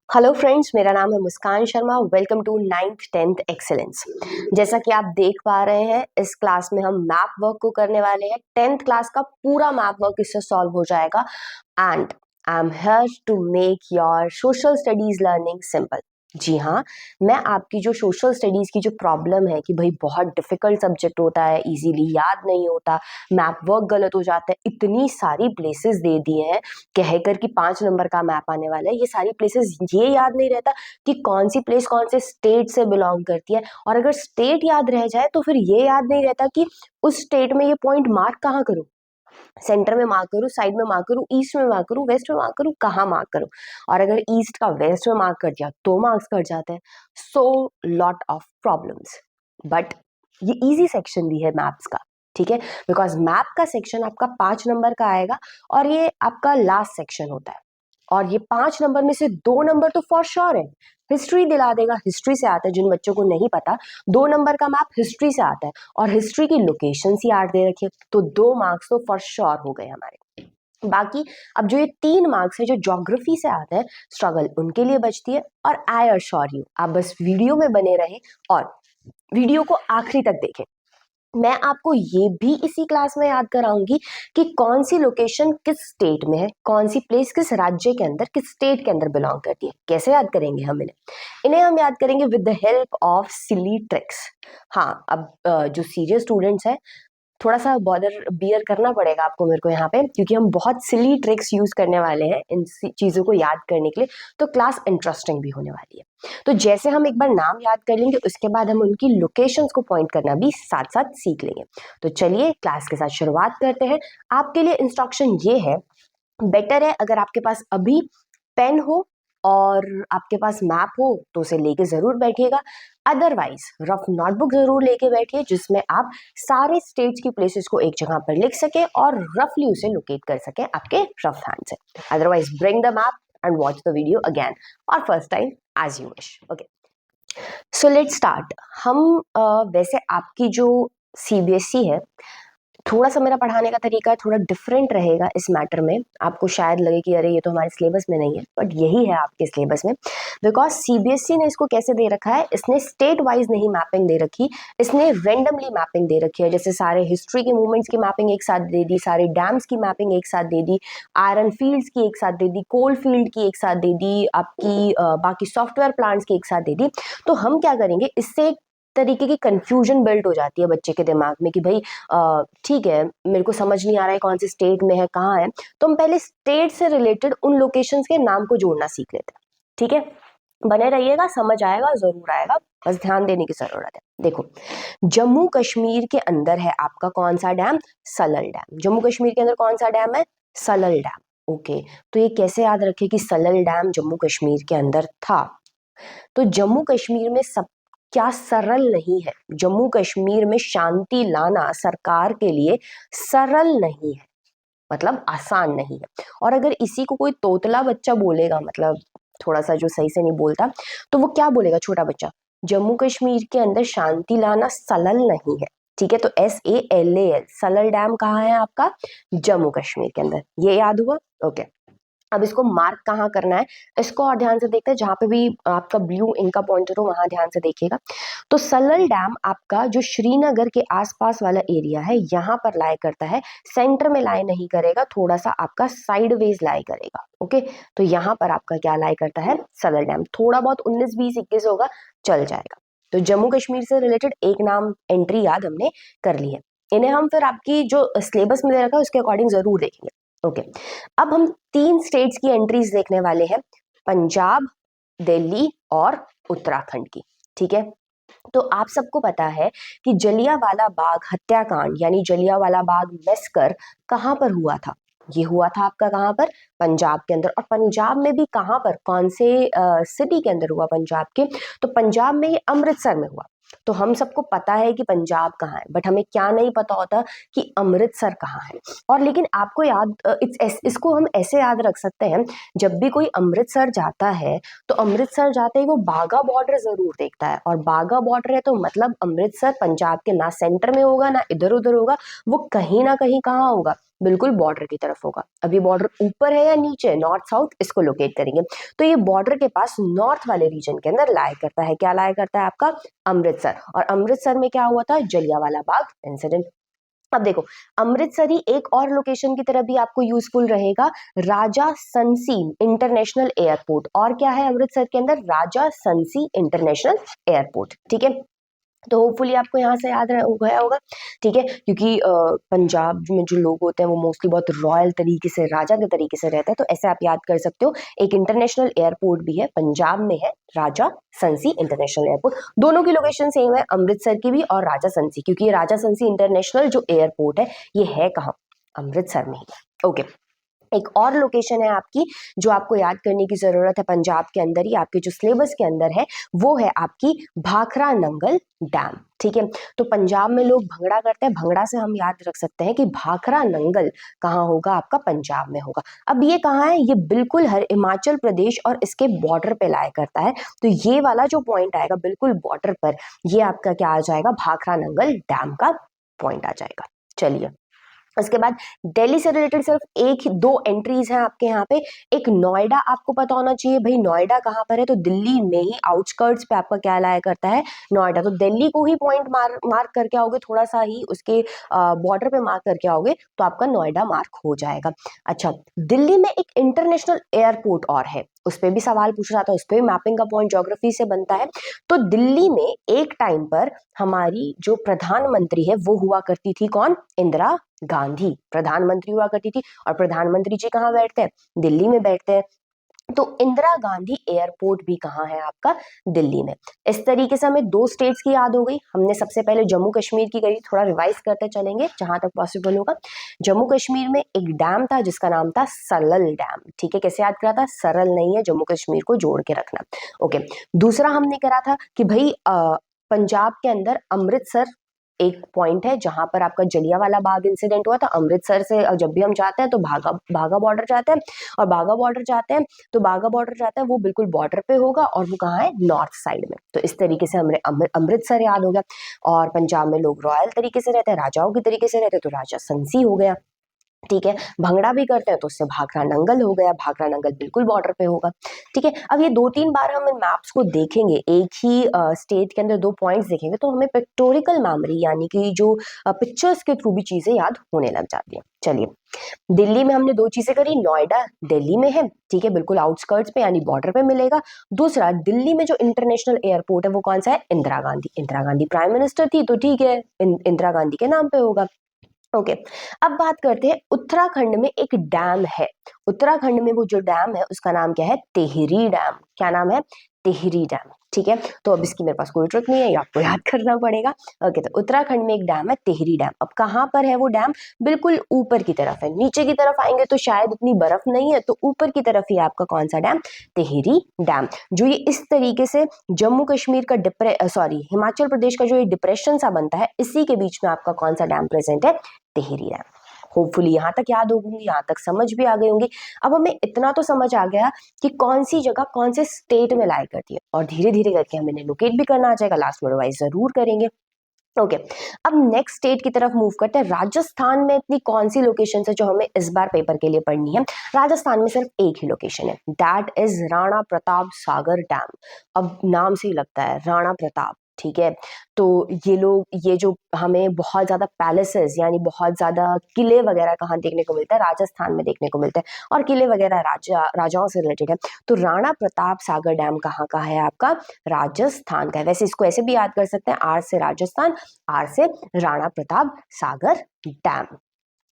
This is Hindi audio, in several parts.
हेलो फ्रेंड्स, मेरा नाम है Muskan Sharma. Welcome to 9th-10th excellence. जैसा कि आप देख पा रहे हैं, इस क्लास में हम मैप वर्क को करने वाले हैं। 10th क्लास का पूरा मैप वर्क इससे सॉल्व हो जाएगा and I am here to make your social studies learning simple. जी हाँ, मैं आपकी जो सोशल स्टडीज की जो प्रॉब्लम है कि भाई बहुत डिफिकल्ट सब्जेक्ट होता है, इजीली याद नहीं होता, मैप वर्क गलत हो जाता है, इतनी सारी प्लेसेस दे दिए हैं कहकर कि 5 नंबर का मैप आने वाला है। ये सारी प्लेसेस ये याद नहीं रहता कि कौन सी प्लेस कौन से स्टेट से बिलोंग करती है, और अगर स्टेट याद रह जाए तो फिर ये याद नहीं रहता कि उस स्टेट में ये पॉइंट मार्क कहाँ करूं, सेंटर में मार्क करूं, साइड में मार्क करूं, ईस्ट में मार्क करूं, वेस्ट में मार्क करूं, कहाँ मार्क करूं। और अगर ईस्ट का वेस्ट में मार्क कर दिया तो मार्क्स कट जाते हैं। So lot of problems, but ये इजी सेक्शन भी है मैप्स का, ठीक है, बिकॉज मैप का सेक्शन आपका 5 नंबर का आएगा और ये आपका लास्ट सेक्शन होता है। और ये 5 नंबर में से 2 नंबर तो फॉर श्योर है, हिस्ट्री दिला देगा, हिस्ट्री से आता है। जिन बच्चों को नहीं पता, 2 नंबर का मैप हिस्ट्री से आता है और हिस्ट्री की लोकेशन ही याद दे रखी है, तो 2 मार्क्स तो फॉर श्योर हो गए हमारे। बाकी अब जो ये 3 मार्क्स है जो ज्योग्राफी से आता है, स्ट्रगल उनके लिए बचती है। और आई अश्योर यू, आप बस वीडियो में बने रहें और वीडियो को आखिरी तक देखें। मैं आपको ये भी इसी क्लास में याद कराऊंगी कि कौन सी लोकेशन किस स्टेट में है, कौन सी प्लेस किस राज्य के अंदर, किस स्टेट के अंदर बिलोंग करती है। कैसे याद करेंगे हम इन्हें हम याद करेंगे with the help of silly tricks. हाँ, अब जो सीरियस स्टूडेंट्स हैं, थोड़ा सा बॉदर बियर करना पड़ेगा आपको मेरे को यहाँ पे, क्योंकि हम बहुत सिली ट्रिक्स यूज करने वाले हैं इन चीजों को याद करने के लिए, तो क्लास इंटरेस्टिंग भी होने वाली है। तो जैसे हम एक बार नाम याद कर लेंगे, उसके बाद हम उनकी लोकेशंस को पॉइंट करना भी साथ साथ सीख लेंगे। तो चलिए क्लास के साथ शुरुआत करते हैं। आपके लिए इंस्ट्रक्शन ये है, बेटर है अगर आपके पास अभी पेन हो और आपके पास मैप हो तो उसे लेके जरूर बैठिएगा, अदरवाइज रफ नोटबुक जरूर लेके बैठिए जिसमें आप सारे स्टेट्स की प्लेसेस को एक जगह पर लिख सके और रफली उसे लोकेट कर सके आपके रफ हैंड से। Otherwise bring the map and watch the video again और first time as you wish. Okay, so let's start. हम वैसे आपकी जो सीबीएसई है, थोड़ा सा मेरा पढ़ाने का तरीका थोड़ा डिफरेंट रहेगा इस मैटर में। आपको शायद लगे कि अरे ये तो हमारे सिलेबस में नहीं है, बट यही है आपके सिलेबस में। बिकॉज सीबीएसई ने इसको कैसे दे रखा है, इसने स्टेट वाइज नहीं मैपिंग दे रखी, इसने रेंडमली मैपिंग दे रखी है। जैसे सारे हिस्ट्री के मूवमेंट्स की मैपिंग एक साथ दे दी, सारे डैम्स की मैपिंग एक साथ दे दी, आयरन फील्ड्स की एक साथ दे दी, कोल फील्ड की एक साथ दे दी, आपकी बाकी सॉफ्टवेयर प्लांट्स की एक साथ दे दी। तो हम क्या करेंगे, इससे एक तरीके की कंफ्यूजन बिल्ड हो जाती है बच्चे के दिमाग में कि भाई ठीक है, मेरे को समझ नहीं आ रहा है कौन से स्टेट में है, कहाँ है। तो हम पहले स्टेट से रिलेटेड उन लोकेशंस के नाम को जोड़ना सीख लेते हैं, ठीक है। बने रहिएगा, समझ आएगा, जरूर आएगा, बस ध्यान देने की जरूरत है। देखो, जम्मू कश्मीर के अंदर है आपका कौन सा डैम, सलल डैम। जम्मू कश्मीर के अंदर कौन सा डैम है, सलल डैम। ओके, तो ये कैसे याद रखे कि सलल डैम जम्मू कश्मीर के अंदर था। तो जम्मू कश्मीर में सब क्या सरल नहीं है, जम्मू कश्मीर में शांति लाना सरकार के लिए सरल नहीं है, मतलब आसान नहीं है। और अगर इसी को कोई तोतला बच्चा बोलेगा, मतलब थोड़ा सा जो सही से नहीं बोलता, तो वो क्या बोलेगा छोटा बच्चा, जम्मू कश्मीर के अंदर शांति लाना सलल नहीं है, ठीक है। तो SALAL, सलल डैम कहाँ है आपका, जम्मू कश्मीर के अंदर। ये याद हुआ, ओके। अब इसको मार्क कहाँ करना है, इसको और ध्यान से देखते हैं। जहां पे भी आपका ब्लू इनका पॉइंटर हो वहां ध्यान से देखिएगा। तो सल्लल डैम आपका जो श्रीनगर के आसपास वाला एरिया है, यहाँ पर लाई करता है, सेंटर में लाई नहीं करेगा, थोड़ा सा आपका साइडवेज लाई करेगा। ओके, तो यहाँ पर आपका क्या लाई करता है, सल्लल डैम। थोड़ा बहुत 19, 20, 21 होगा, चल जाएगा। तो जम्मू कश्मीर से रिलेटेड एक नाम एंट्री याद हमने कर ली है। इन्हें हम फिर आपकी जो सिलेबस में दे रखा है उसके अकॉर्डिंग जरूर देखेंगे। ओके, अब हम 3 स्टेट्स की एंट्रीज देखने वाले हैं, पंजाब, दिल्ली और उत्तराखंड की, ठीक है। तो आप सबको पता है कि जलियांवाला बाग हत्याकांड यानी जलियांवाला बाग मैसकर कहाँ पर हुआ था, ये हुआ था आपका कहाँ पर, पंजाब के अंदर। और पंजाब में भी कहाँ पर, कौन से सिटी के अंदर हुआ पंजाब के, तो पंजाब में ये अमृतसर में हुआ। तो हम सबको पता है कि पंजाब कहाँ है, बट हमें क्या नहीं पता होता कि अमृतसर कहाँ है। और लेकिन आपको याद इसको हम ऐसे याद रख सकते हैं, जब भी कोई अमृतसर जाता है तो अमृतसर जाते ही वो बाघा बॉर्डर जरूर देखता है, और बाघा बॉर्डर है तो मतलब अमृतसर पंजाब के ना सेंटर में होगा ना इधर उधर होगा, वो कहीं ना कहीं कहाँ होगा, बिल्कुल बॉर्डर की तरफ होगा। अब ये बॉर्डर ऊपर है या नीचे, नॉर्थ साउथ, इसको लोकेट करेंगे। तो ये बॉर्डर के पास नॉर्थ वाले रीजन के अंदर लाया करता है। क्या लाया करता है आपका? अमृतसर। और अमृतसर में क्या हुआ था? जलियांवाला बाग इंसिडेंट। अब देखो, अमृतसर ही एक और लोकेशन की तरह भी आपको यूजफुल रहेगा, राजा संसी इंटरनेशनल एयरपोर्ट। और क्या है अमृतसर के अंदर? राजा संसी इंटरनेशनल एयरपोर्ट। ठीक है, तो होपफुली आपको यहाँ से याद हो गया होगा। ठीक है, क्योंकि पंजाब में जो लोग होते हैं वो मोस्टली बहुत रॉयल तरीके से, राजा के तरीके से रहते हैं, तो ऐसे आप याद कर सकते हो। एक इंटरनेशनल एयरपोर्ट भी है, पंजाब में है, राजा संसी इंटरनेशनल एयरपोर्ट। दोनों की लोकेशन सेम है, अमृतसर की भी और राजा संसी, क्योंकि ये राजा संसी इंटरनेशनल जो एयरपोर्ट है ये है कहाँ? अमृतसर में ही है। ओके, एक और लोकेशन है आपकी जो आपको याद करने की जरूरत है, पंजाब के अंदर ही आपके जो सिलेबस के अंदर है, वो है आपकी भाखड़ा नंगल डैम। ठीक है, तो पंजाब में लोग भंगड़ा करते हैं, भंगड़ा से हम याद रख सकते हैं कि भाखड़ा नंगल कहाँ होगा? आपका पंजाब में होगा। अब ये कहाँ है? ये बिल्कुल हिमाचल प्रदेश और इसके बॉर्डर पे लाया करता है। तो ये वाला जो पॉइंट आएगा बिल्कुल बॉर्डर पर, ये आपका क्या आ जाएगा? भाखड़ा नंगल डैम का पॉइंट आ जाएगा। चलिए, उसके बाद दिल्ली से रिलेटेड सिर्फ एक ही दो एंट्रीज हैं आपके यहाँ पे। एक नोएडा, आपको पता होना चाहिए भाई नोएडा कहाँ पर है, तो दिल्ली में ही आउटस्कर्ट्स पे आपका क्या लाया करता है? नोएडा। तो दिल्ली को ही पॉइंट मार्क करके आओगे, थोड़ा सा ही उसके बॉर्डर पे मार्क करके आओगे तो आपका नोएडा मार्क हो जाएगा। अच्छा, दिल्ली में एक इंटरनेशनल एयरपोर्ट और है, उस पर भी सवाल पूछ रहा था, उस पर भी मैपिंग का पॉइंट ज्योग्राफी से बनता है। तो दिल्ली में एक टाइम पर हमारी जो प्रधानमंत्री है वो हुआ करती थी, कौन? इंदिरा गांधी प्रधानमंत्री हुआ करती थी। और प्रधानमंत्री जी कहाँ बैठते हैं? दिल्ली में बैठते हैं। तो इंदिरा गांधी एयरपोर्ट भी कहाँ है आपका? दिल्ली में। इस तरीके से हमें दो स्टेट्स की याद हो गई। हमने सबसे पहले जम्मू कश्मीर की करी, थोड़ा रिवाइज करते चलेंगे जहां तक पॉसिबल होगा। जम्मू कश्मीर में एक डैम था जिसका नाम था सरल डैम। ठीक है, कैसे याद करा था? सरल नहीं है, जम्मू कश्मीर को जोड़ के रखना। ओके, दूसरा हमने करा था कि भाई पंजाब के अंदर अमृतसर एक पॉइंट है जहां पर आपका जलियांवाला बाग इंसिडेंट हुआ था। अमृतसर से जब भी हम जाते हैं तो बाघा बॉर्डर जाते हैं, और बाघा बॉर्डर जाते हैं तो बाघा बॉर्डर जाता है वो बिल्कुल बॉर्डर पे होगा, और वो कहाँ है? नॉर्थ साइड में। तो इस तरीके से हमें अमृतसर याद हो गया। और पंजाब में लोग रॉयल तरीके से रहते हैं, राजाओं के तरीके से रहते हैं, तो राजा संसी हो गया। ठीक है, भंगड़ा भी करते हैं तो उससे भाखड़ा नंगल हो गया, भाखड़ा नंगल बिल्कुल बॉर्डर पे होगा। ठीक है, अब ये दो तीन बार हम इन मैप्स को देखेंगे, एक ही स्टेट के अंदर दो पॉइंट्स देखेंगे तो हमें पिक्टोरिकल मेमोरी यानी कि जो पिक्चर्स के थ्रू भी चीजें याद होने लग जाती है। चलिए, दिल्ली में हमने दो चीजें करी, नोएडा दिल्ली में है, ठीक है, बिल्कुल आउटस्कर्ट्स पे यानी बॉर्डर पे मिलेगा। दूसरा, दिल्ली में जो इंटरनेशनल एयरपोर्ट है वो कौन सा है? इंदिरा गांधी। इंदिरा गांधी प्राइम मिनिस्टर थी तो ठीक है, इंदिरा गांधी के नाम पे होगा। ओके, अब बात करते हैं उत्तराखंड में एक डैम है। उत्तराखंड में वो जो डैम है उसका नाम क्या है? टिहरी डैम। क्या नाम है? टिहरी डैम। ठीक है, तो अब इसकी मेरे पास कोई ट्रिक नहीं है, ये आपको याद करना पड़ेगा। ओके, तो उत्तराखंड में एक डैम है टिहरी डैम। अब कहाँ पर है वो डैम? बिल्कुल ऊपर की तरफ है। नीचे की तरफ आएंगे तो शायद उतनी बर्फ नहीं है, तो ऊपर की तरफ ही आपका कौन सा डैम? टिहरी डैम। जो ये इस तरीके से जम्मू कश्मीर का हिमाचल प्रदेश का जो ये डिप्रेशन सा बनता है, इसी के बीच में आपका कौन सा डैम प्रेजेंट है? टिहरी डैम। होपफुली यहाँ तक याद होगी, यहाँ तक समझ भी आ गई होंगी। अब हमें इतना तो समझ आ गया कि कौन सी जगह कौन से स्टेट में लाई करती है, और धीरे धीरे करके हमें लोकेट भी करना आ जाएगा, लास्ट में रिवाइज जरूर करेंगे। ओके, अब नेक्स्ट स्टेट की तरफ मूव करते हैं। राजस्थान में इतनी कौन सी लोकेशन है जो हमें इस बार पेपर के लिए पढ़नी है? राजस्थान में सिर्फ एक ही लोकेशन है, that is Rana Pratap Sagar dam. अब नाम से ही लगता है राणा प्रताप। ठीक है, तो ये जो हमें बहुत ज्यादा पैलेसेस यानी बहुत ज्यादा किले वगैरह कहाँ देखने को मिलता है? राजस्थान में देखने को मिलता है, और किले वगैरह राजाओं से रिलेटेड है। तो राणा प्रताप सागर डैम कहाँ का है? आपका राजस्थान का है। वैसे इसको ऐसे भी याद कर सकते हैं, आर से राजस्थान, आर से राणा प्रताप सागर डैम।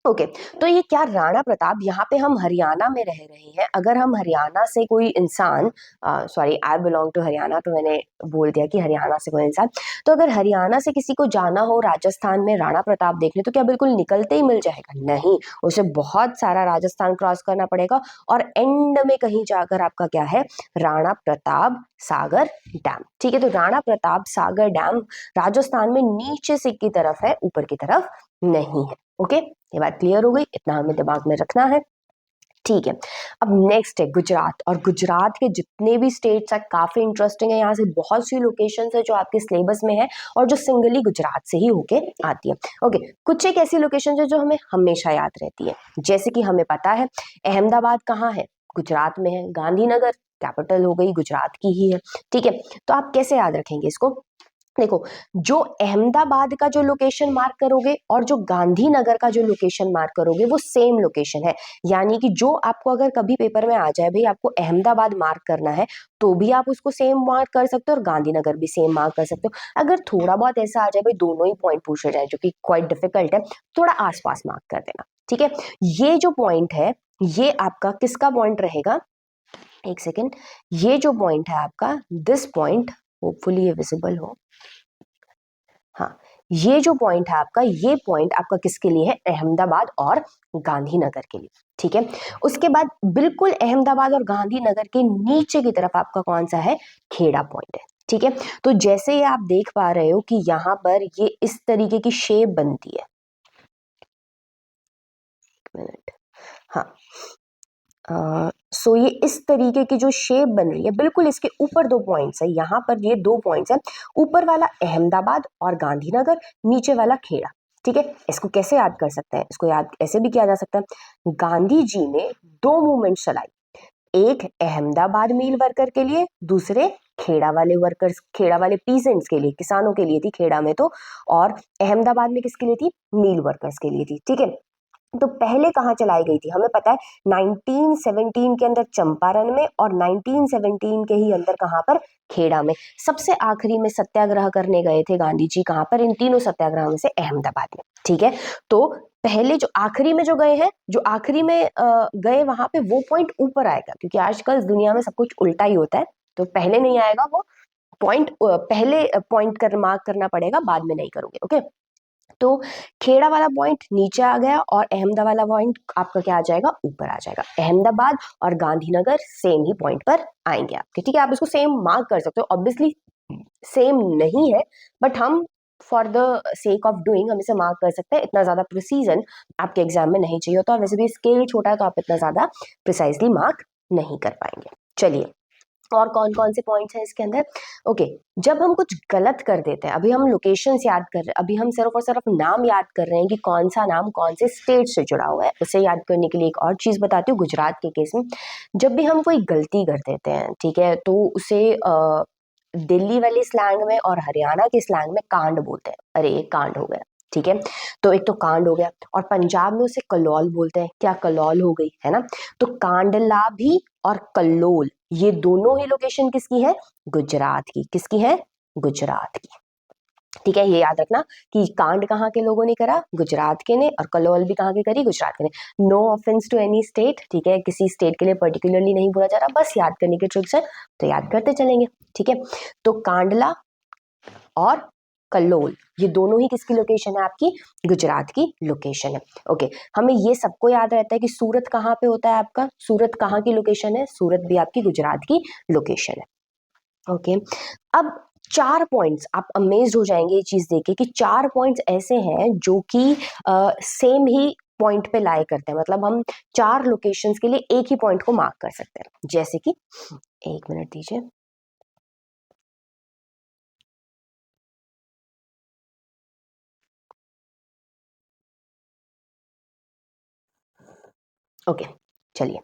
ओके, तो ये क्या राणा प्रताप, यहाँ पे हम हरियाणा में रह रहे हैं। अगर हम हरियाणा से कोई इंसान, sorry I belong to Haryana, तो मैंने बोल दिया कि हरियाणा से कोई इंसान, तो अगर हरियाणा से किसी को जाना हो राजस्थान में राणा प्रताप देखने, तो क्या बिल्कुल निकलते ही मिल जाएगा? नहीं, उसे बहुत सारा राजस्थान क्रॉस करना पड़ेगा, और एंड में कहीं जाकर आपका क्या है? राणा प्रताप सागर डैम। ठीक है, तो राणा प्रताप सागर डैम राजस्थान में नीचे से की तरफ है, ऊपर की तरफ नहीं है। ओके, ये बात क्लियर हो गई, इतना हमें दिमाग में रखना है। ठीक है। अब नेक्स्ट है गुजरात, और गुजरात के जितने भी स्टेट्स हैं काफ़ी इंटरेस्टिंग है। यहाँ से बहुत सी लोकेशंस है जो आपके सिलेबस में है और जो सिंगली गुजरात से ही होके आती है। ओके, कुछ एक ऐसी लोकेशन है जो हमें हमेशा याद रहती है, जैसे कि हमें पता है अहमदाबाद कहाँ है, गुजरात में है। गांधीनगर कैपिटल हो गई, गुजरात की ही है। ठीक है, तो आप कैसे याद रखेंगे इसको? देखो, जो अहमदाबाद का जो लोकेशन मार्क करोगे और जो गांधीनगर का जो लोकेशन मार्क करोगे वो सेम लोकेशन है। यानी कि जो आपको अगर कभी पेपर में आ जाए भाई आपको अहमदाबाद मार्क करना है, तो भी आप उसको सेम मार्क कर सकते हो और गांधीनगर भी सेम मार्क कर सकते हो। अगर थोड़ा बहुत ऐसा आ जाए भाई दोनों ही पॉइंट पूछे जाए जो कि क्वाइट डिफिकल्ट है, थोड़ा आसपास मार्क कर देना। ठीक है, ये जो पॉइंट है ये आपका किसका पॉइंट रहेगा? एक सेकेंड, ये जो पॉइंट है आपका, दिस पॉइंट, होपफुली ये विजिबल हो। हाँ, ये जो पॉइंट है आपका, ये पॉइंट आपका किसके लिए है? अहमदाबाद और गांधीनगर के लिए। ठीक है, उसके बाद बिल्कुल अहमदाबाद और गांधीनगर के नीचे की तरफ आपका कौन सा है? खेड़ा पॉइंट है। ठीक है, तो जैसे ये आप देख पा रहे हो कि यहाँ पर ये इस तरीके की शेप बनती है। एक मिनट, हाँ, सो ये इस तरीके की जो शेप बन रही है, बिल्कुल इसके ऊपर दो पॉइंट्स है। यहाँ पर ये दो पॉइंट्स है, ऊपर वाला अहमदाबाद और गांधीनगर, नीचे वाला खेड़ा। ठीक है, इसको कैसे याद कर सकते हैं? इसको याद ऐसे भी किया जा सकता है, गांधी जी ने दो मूवमेंट चलाई, एक अहमदाबाद मिल वर्कर के लिए, दूसरे खेड़ा वाले वर्कर्स, खेड़ा वाले पीजेंट्स के लिए, किसानों के लिए थी खेड़ा में तो, और अहमदाबाद में किसके लिए थी? मिल वर्कर्स के लिए थी। ठीक है, तो पहले कहाँ चलाई गई थी? हमें पता है 1917 के अंदर चंपारण में, और 1917 के ही अंदर कहाँ पर? खेड़ा में। सबसे आखिरी में सत्याग्रह करने गए थे गांधी जी कहाँ पर? इन तीनों सत्याग्रह में से अहमदाबाद में। ठीक है, तो पहले जो आखिरी में जो गए हैं, जो आखिरी में गए वहां पे वो पॉइंट ऊपर आएगा, क्योंकि आजकल दुनिया में सब कुछ उल्टा ही होता है। तो पहले नहीं आएगा वो पॉइंट, पहले पॉइंट कर मार्क करना पड़ेगा, बाद में नहीं करोगे। ओके, तो खेड़ा वाला पॉइंट नीचे आ गया और अहमदाबाद वाला पॉइंट आपका क्या आ जाएगा? ऊपर आ जाएगा। अहमदाबाद और गांधीनगर सेम ही पॉइंट पर आएंगे आपके। ठीक है, आप इसको सेम मार्क कर सकते हो। ऑब्वियसली सेम नहीं है, बट हम for the sake of doing हम इसे मार्क कर सकते हैं। इतना ज्यादा प्रिसीजन आपके एग्जाम में नहीं चाहिए होता, और वैसे भी स्केल छोटा है तो आप इतना ज्यादा प्रिसाइजली मार्क नहीं कर पाएंगे। चलिए, और कौन कौन से पॉइंट्स हैं इसके अंदर? ओके, जब हम कुछ गलत कर देते हैं, अभी हम लोकेशंस याद कर रहे हैं, अभी हम सिर्फ और सिर्फ नाम याद कर रहे हैं कि कौन सा नाम कौन से स्टेट से जुड़ा हुआ है, उसे याद करने के लिए एक और चीज बताती हूँ। गुजरात के केस में जब भी हम कोई गलती कर देते हैं, ठीक है, तो उसे दिल्ली वाले स्लैंग में और हरियाणा के स्लैंग में कांड बोलते हैं। अरे ये कांड हो गया। ठीक है, तो एक तो कांड हो गया, और पंजाब में उसे कलौल बोलते हैं। क्या कलौल हो गई, है ना? तो कांडला भी और कल्लोल, ये दोनों ही लोकेशन किसकी है? गुजरात की। किसकी है? गुजरात की। ठीक है, ये याद रखना कि कांड कहाँ के लोगों ने करा? गुजरात के ने, और कलोल भी कहाँ की करी? गुजरात के ने। No offence to any state, ठीक है, किसी स्टेट के लिए पर्टिकुलरली नहीं बोला जा रहा, बस याद करने की ट्रिक्स है, तो याद करते चलेंगे। ठीक है, तो कांडला और कल्लोल, ये दोनों ही किसकी लोकेशन है? आपकी गुजरात की लोकेशन है। ओके, हमें ये सबको याद रहता है कि सूरत कहाँ पे होता है आपका? सूरत कहाँ की लोकेशन है? सूरत भी आपकी गुजरात की लोकेशन है। ओके, अब 4 पॉइंट्स, आप अमेज्ड हो जाएंगे ये चीज देख के कि 4 पॉइंट्स ऐसे हैं जो कि सेम ही पॉइंट पे लाई करते हैं। मतलब हम 4 लोकेशंस के लिए एक ही पॉइंट को मार्क कर सकते हैं। जैसे कि, एक मिनट दीजिए, ओके, चलिए,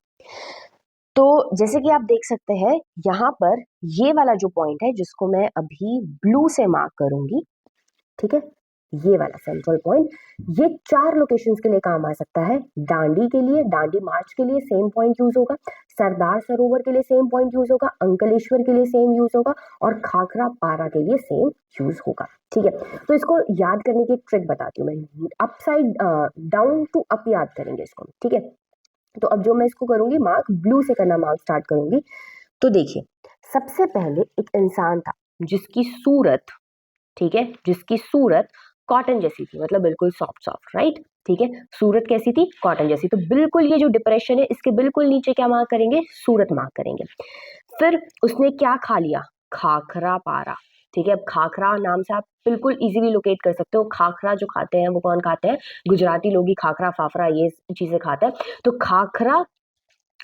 तो जैसे कि आप देख सकते हैं यहाँ पर ये वाला जो पॉइंट है जिसको मैं अभी ब्लू से मार्क करूंगी, ठीक है, ये वाला सेंट्रल पॉइंट, ये 4 लोकेशंस के लिए काम आ सकता है। दांडी के लिए, दांडी मार्च के लिए सेम पॉइंट यूज होगा, सरदार सरोवर के लिए सेम पॉइंट यूज होगा, अंकलेश्वर के लिए सेम यूज होगा, और खाखरा पारा के लिए सेम यूज होगा। ठीक है, तो इसको याद करने की एक ट्रिक बताती हूँ मैं। Upside down to up याद करेंगे इसको। ठीक है, तो अब जो मैं इसको करूंगी मार्क, ब्लू से करना मार्क स्टार्ट करूंगी। तो देखिए, सबसे पहले एक इंसान था जिसकी सूरत, ठीक है, जिसकी सूरत कॉटन जैसी थी, मतलब बिल्कुल सॉफ्ट सॉफ्ट, राइट? ठीक है, सूरत कैसी थी? कॉटन जैसी। तो बिल्कुल ये जो डिप्रेशन है इसके बिल्कुल नीचे क्या मार्क करेंगे? सूरत मार्क करेंगे। फिर उसने क्या खा लिया? खाखरा पारा। ठीक है, अब खाखरा नाम से आप बिल्कुल इजीली लोकेट कर सकते हो। खाखरा जो खाते हैं वो कौन खाते हैं? गुजराती लोग ही खाखरा फाफरा ये चीजें खाते हैं। तो खाखरा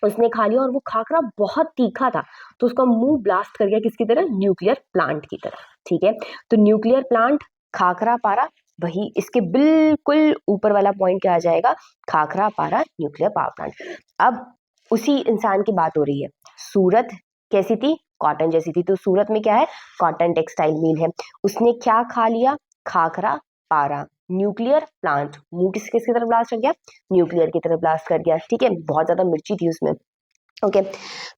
उसने खा लिया और वो खाकरा बहुत तीखा था, तो उसका मुंह ब्लास्ट कर गया किसकी तरह, न्यूक्लियर प्लांट की तरह। ठीक है, तो न्यूक्लियर प्लांट, खाकरा पारा, वही इसके बिल्कुल ऊपर वाला पॉइंट क्या आ जाएगा, खाकरा पारा न्यूक्लियर पावर प्लांट। अब उसी इंसान की बात हो रही है। सूरत कैसी थी, कॉटन जैसी थी, तो सूरत में क्या है, कॉटन टेक्सटाइल मिल है। उसने क्या खा लिया, खाकरा पारा, न्यूक्लियर प्लांट, मुंह किसकी तरफ ब्लास्ट कर गया, न्यूक्लियर की तरफ ब्लास्ट कर गया। ठीक है, बहुत ज्यादा मिर्ची थी उसमें। ओके,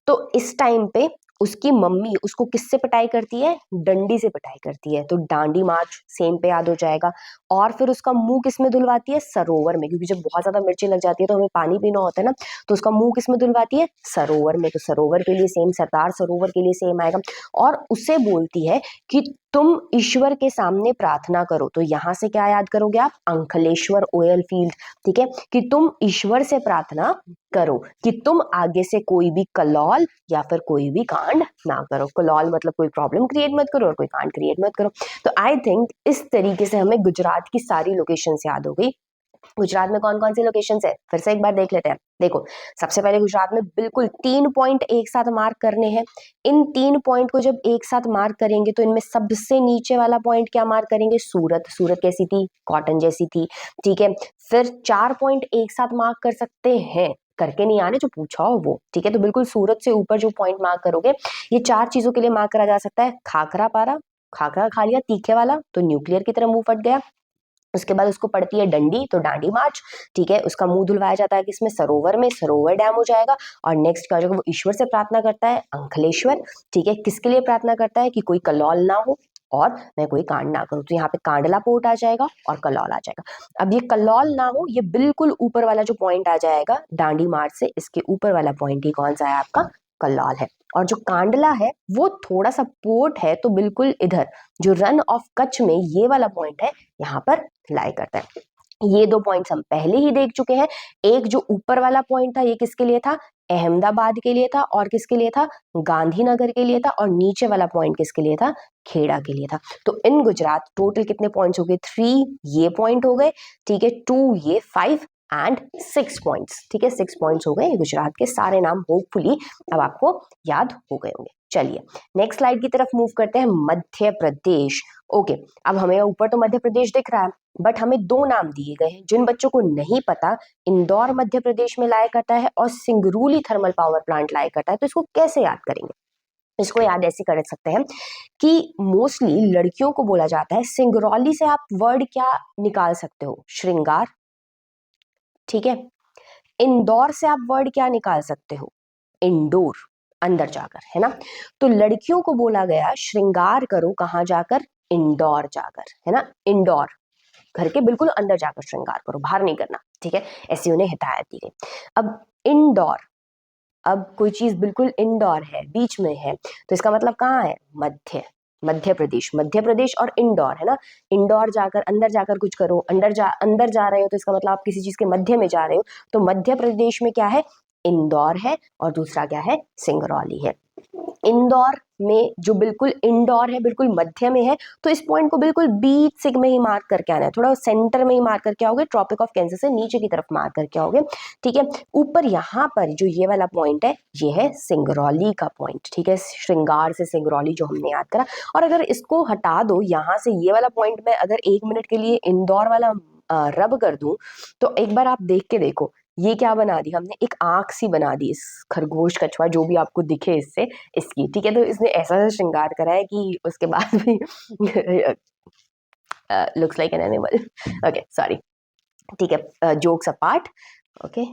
तो इस टाइम पे उसकी मम्मी उसको किससे पिटाई करती है, डंडी से पिटाई करती है, तो डांडी मार्च सेम पे याद हो जाएगा। और फिर उसका मुंह किस में धुलवाती है, सरोवर में, क्योंकि जब बहुत ज्यादा मिर्ची लग जाती है तो हमें पानी पीना होता है ना, तो उसका मुंह किस में धुलवाती है, सरोवर में, तो सरोवर के लिए सेम, सरदार सरोवर के लिए सेम आएगा। और उसे बोलती है कि तुम ईश्वर के सामने प्रार्थना करो, तो यहां से क्या याद करोगे आप, अंकलेश्वर ऑयल फील्ड। ठीक है, कि तुम ईश्वर से प्रार्थना करो कि तुम आगे से कोई भी कलौल या फिर कोई भी कांड ना करो। कलौल मतलब कोई प्रॉब्लम क्रिएट मत करो और कोई कांड क्रिएट मत करो। तो आई थिंक इस तरीके से हमें गुजरात की सारी लोकेशंस याद हो गई। गुजरात में कौन कौन सी लोकेशंस है, फिर से एक बार देख लेते हैं। देखो, सबसे पहले गुजरात में बिल्कुल 3 पॉइंट एक साथ मार्क करने हैं। इन 3 पॉइंट को जब एक साथ मार्क करेंगे तो इनमें सबसे नीचे वाला पॉइंट क्या मार्क करेंगे, सूरत। सूरत कैसी थी, कॉटन जैसी थी। ठीक है, फिर 4 पॉइंट एक साथ मार्क कर सकते हैं, करके नहीं आने, जो पूछा हो वो। ठीक है, तो बिल्कुल सूरत से ऊपर जो पॉइंट मार्क करोगे, ये 4 चीजों के लिए मार्क करा जा सकता है। खाकरा पारा, खाकरा खा लिया तीखे वाला, तो न्यूक्लियर की तरह मुंह फट गया। उसके बाद उसको पड़ती है डंडी, तो डांडी मार्च। ठीक है, उसका मुंह धुलवाया जाता है किसमें, सरोवर में, सरोवर डैम हो जाएगा। और नेक्स्ट क्या हो जाएगा, वो ईश्वर से प्रार्थना करता है, अंकलेश्वर। ठीक है, किसके लिए प्रार्थना करता है, कि कोई कलौल ना हो और मैं कोई कांड ना करूं, तो यहाँ पे कांडला पोर्ट आ जाएगा और कलौल आ जाएगा। अब ये कलौल ना हो, ये बिल्कुल ऊपर वाला जो पॉइंट आ जाएगा डांडी मार्च से, इसके ऊपर वाला पॉइंट ही कौन सा है आपका, कलौल है। और जो कांडला है वो थोड़ा सा पोर्ट है, तो बिल्कुल इधर जो रन ऑफ कच्छ में ये वाला पॉइंट है, यहाँ पर लाई करता है। ये 2 पॉइंट्स हम पहले ही देख चुके हैं। एक जो ऊपर वाला पॉइंट था, ये किसके लिए था, अहमदाबाद के लिए था, और किसके लिए था, गांधीनगर के लिए था। और नीचे वाला पॉइंट किसके लिए था, खेड़ा के लिए था। तो इन गुजरात टोटल कितने पॉइंट्स हो गए, 3 ये पॉइंट हो गए। ठीक है, 2 ये, 5 एंड 6 पॉइंट्स। ठीक है, 6 पॉइंट्स हो गए। गुजरात के सारे नाम होपफुली अब आपको याद हो गए होंगे। चलिए नेक्स्ट स्लाइड की तरफ मूव करते हैं, मध्य प्रदेश। ओके, अब हमें ऊपर तो मध्य प्रदेश दिख रहा है, बट हमें 2 नाम दिए गए हैं। जिन बच्चों को नहीं पता, इंदौर मध्य प्रदेश में लाया करता है और सिंगरूली थर्मल पावर प्लांट लाया करता है, तो इसको कैसे याद करेंगे। इसको याद ऐसे कर सकते हैं कि मोस्टली लड़कियों को बोला जाता है, सिंगरौली से आप वर्ड क्या निकाल सकते हो, श्रृंगार। ठीक है, इंदौर से आप वर्ड क्या निकाल सकते हो, इंडोर, अंदर जाकर, है ना। तो लड़कियों को बोला गया श्रृंगार करो कहाँ जाकर, इंदौर जाकर, है ना। इंदौर, घर के बिल्कुल अंदर जाकर श्रृंगार करो, बाहर नहीं करना। ठीक है, ऐसी उन्हें हिदायत दी गई। अब इंदौर, अब कोई चीज बिल्कुल इंडोर है, बीच में है, तो इसका मतलब कहाँ है, मध्य, मध्य प्रदेश। मध्य प्रदेश और इंदौर, है ना। इंदौर जाकर अंदर जाकर कुछ करो, अंदर जा रहे हो, तो इसका मतलब आप किसी चीज के मध्य में जा रहे हो। तो मध्य प्रदेश में क्या है, इंदौर है, और दूसरा क्या है, सिंगरौली है। इंदौर में जो बिल्कुल इंडोर है, बिल्कुल मध्य में है, तो इस पॉइंट को बिल्कुल बीच से में ही मार्क करके आना है, थोड़ा सेंटर में ही मार्क करके आओगे, ट्रॉपिक ऑफ कैंसर से नीचे की तरफ मार्क करके आओगे। ठीक है, ऊपर यहाँ पर जो ये वाला पॉइंट है, ये है सिंगरौली का पॉइंट। ठीक है, श्रृंगार से सिंगरौली जो हमने याद करा। और अगर इसको हटा दो यहाँ से, ये वाला पॉइंट में अगर 1 मिनट के लिए इंदौर वाला रब कर दूं, तो एक बार आप देख के देखो, ये क्या बना दी हमने, एक आंख सी बना दी इस खरगोश कछुआ जो भी आपको दिखे इससे, इसकी। ठीक है, तो इसने ऐसा श्रृंगार करा है कि उसके बाद भी looks like an animal. Okay sorry, ठीक है, जोक्स अपार्ट। ओके,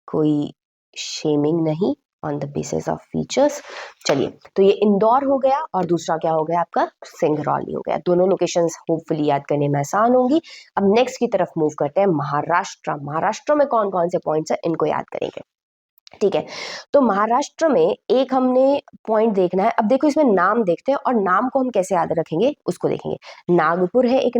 कोई शेमिंग नहीं on the basis of features. चलिए, तो ये इंदौर हो गया और दूसरा क्या हो गया आपका, सिंगरौली हो गया। दोनों लोकेशंस होपफुली याद करने में आसान होंगी। अब नेक्स्ट की तरफ मूव करते हैं, महाराष्ट्र। महाराष्ट्र में कौन कौन से पॉइंट्स है, इनको याद करेंगे। ठीक है, तो महाराष्ट्र में एक हमने पॉइंट देखना है। अब देखो, इसमें नाम देखते हैं, और नाम को हम कैसे याद रखेंगे उसको देखेंगे। नागपुर है एक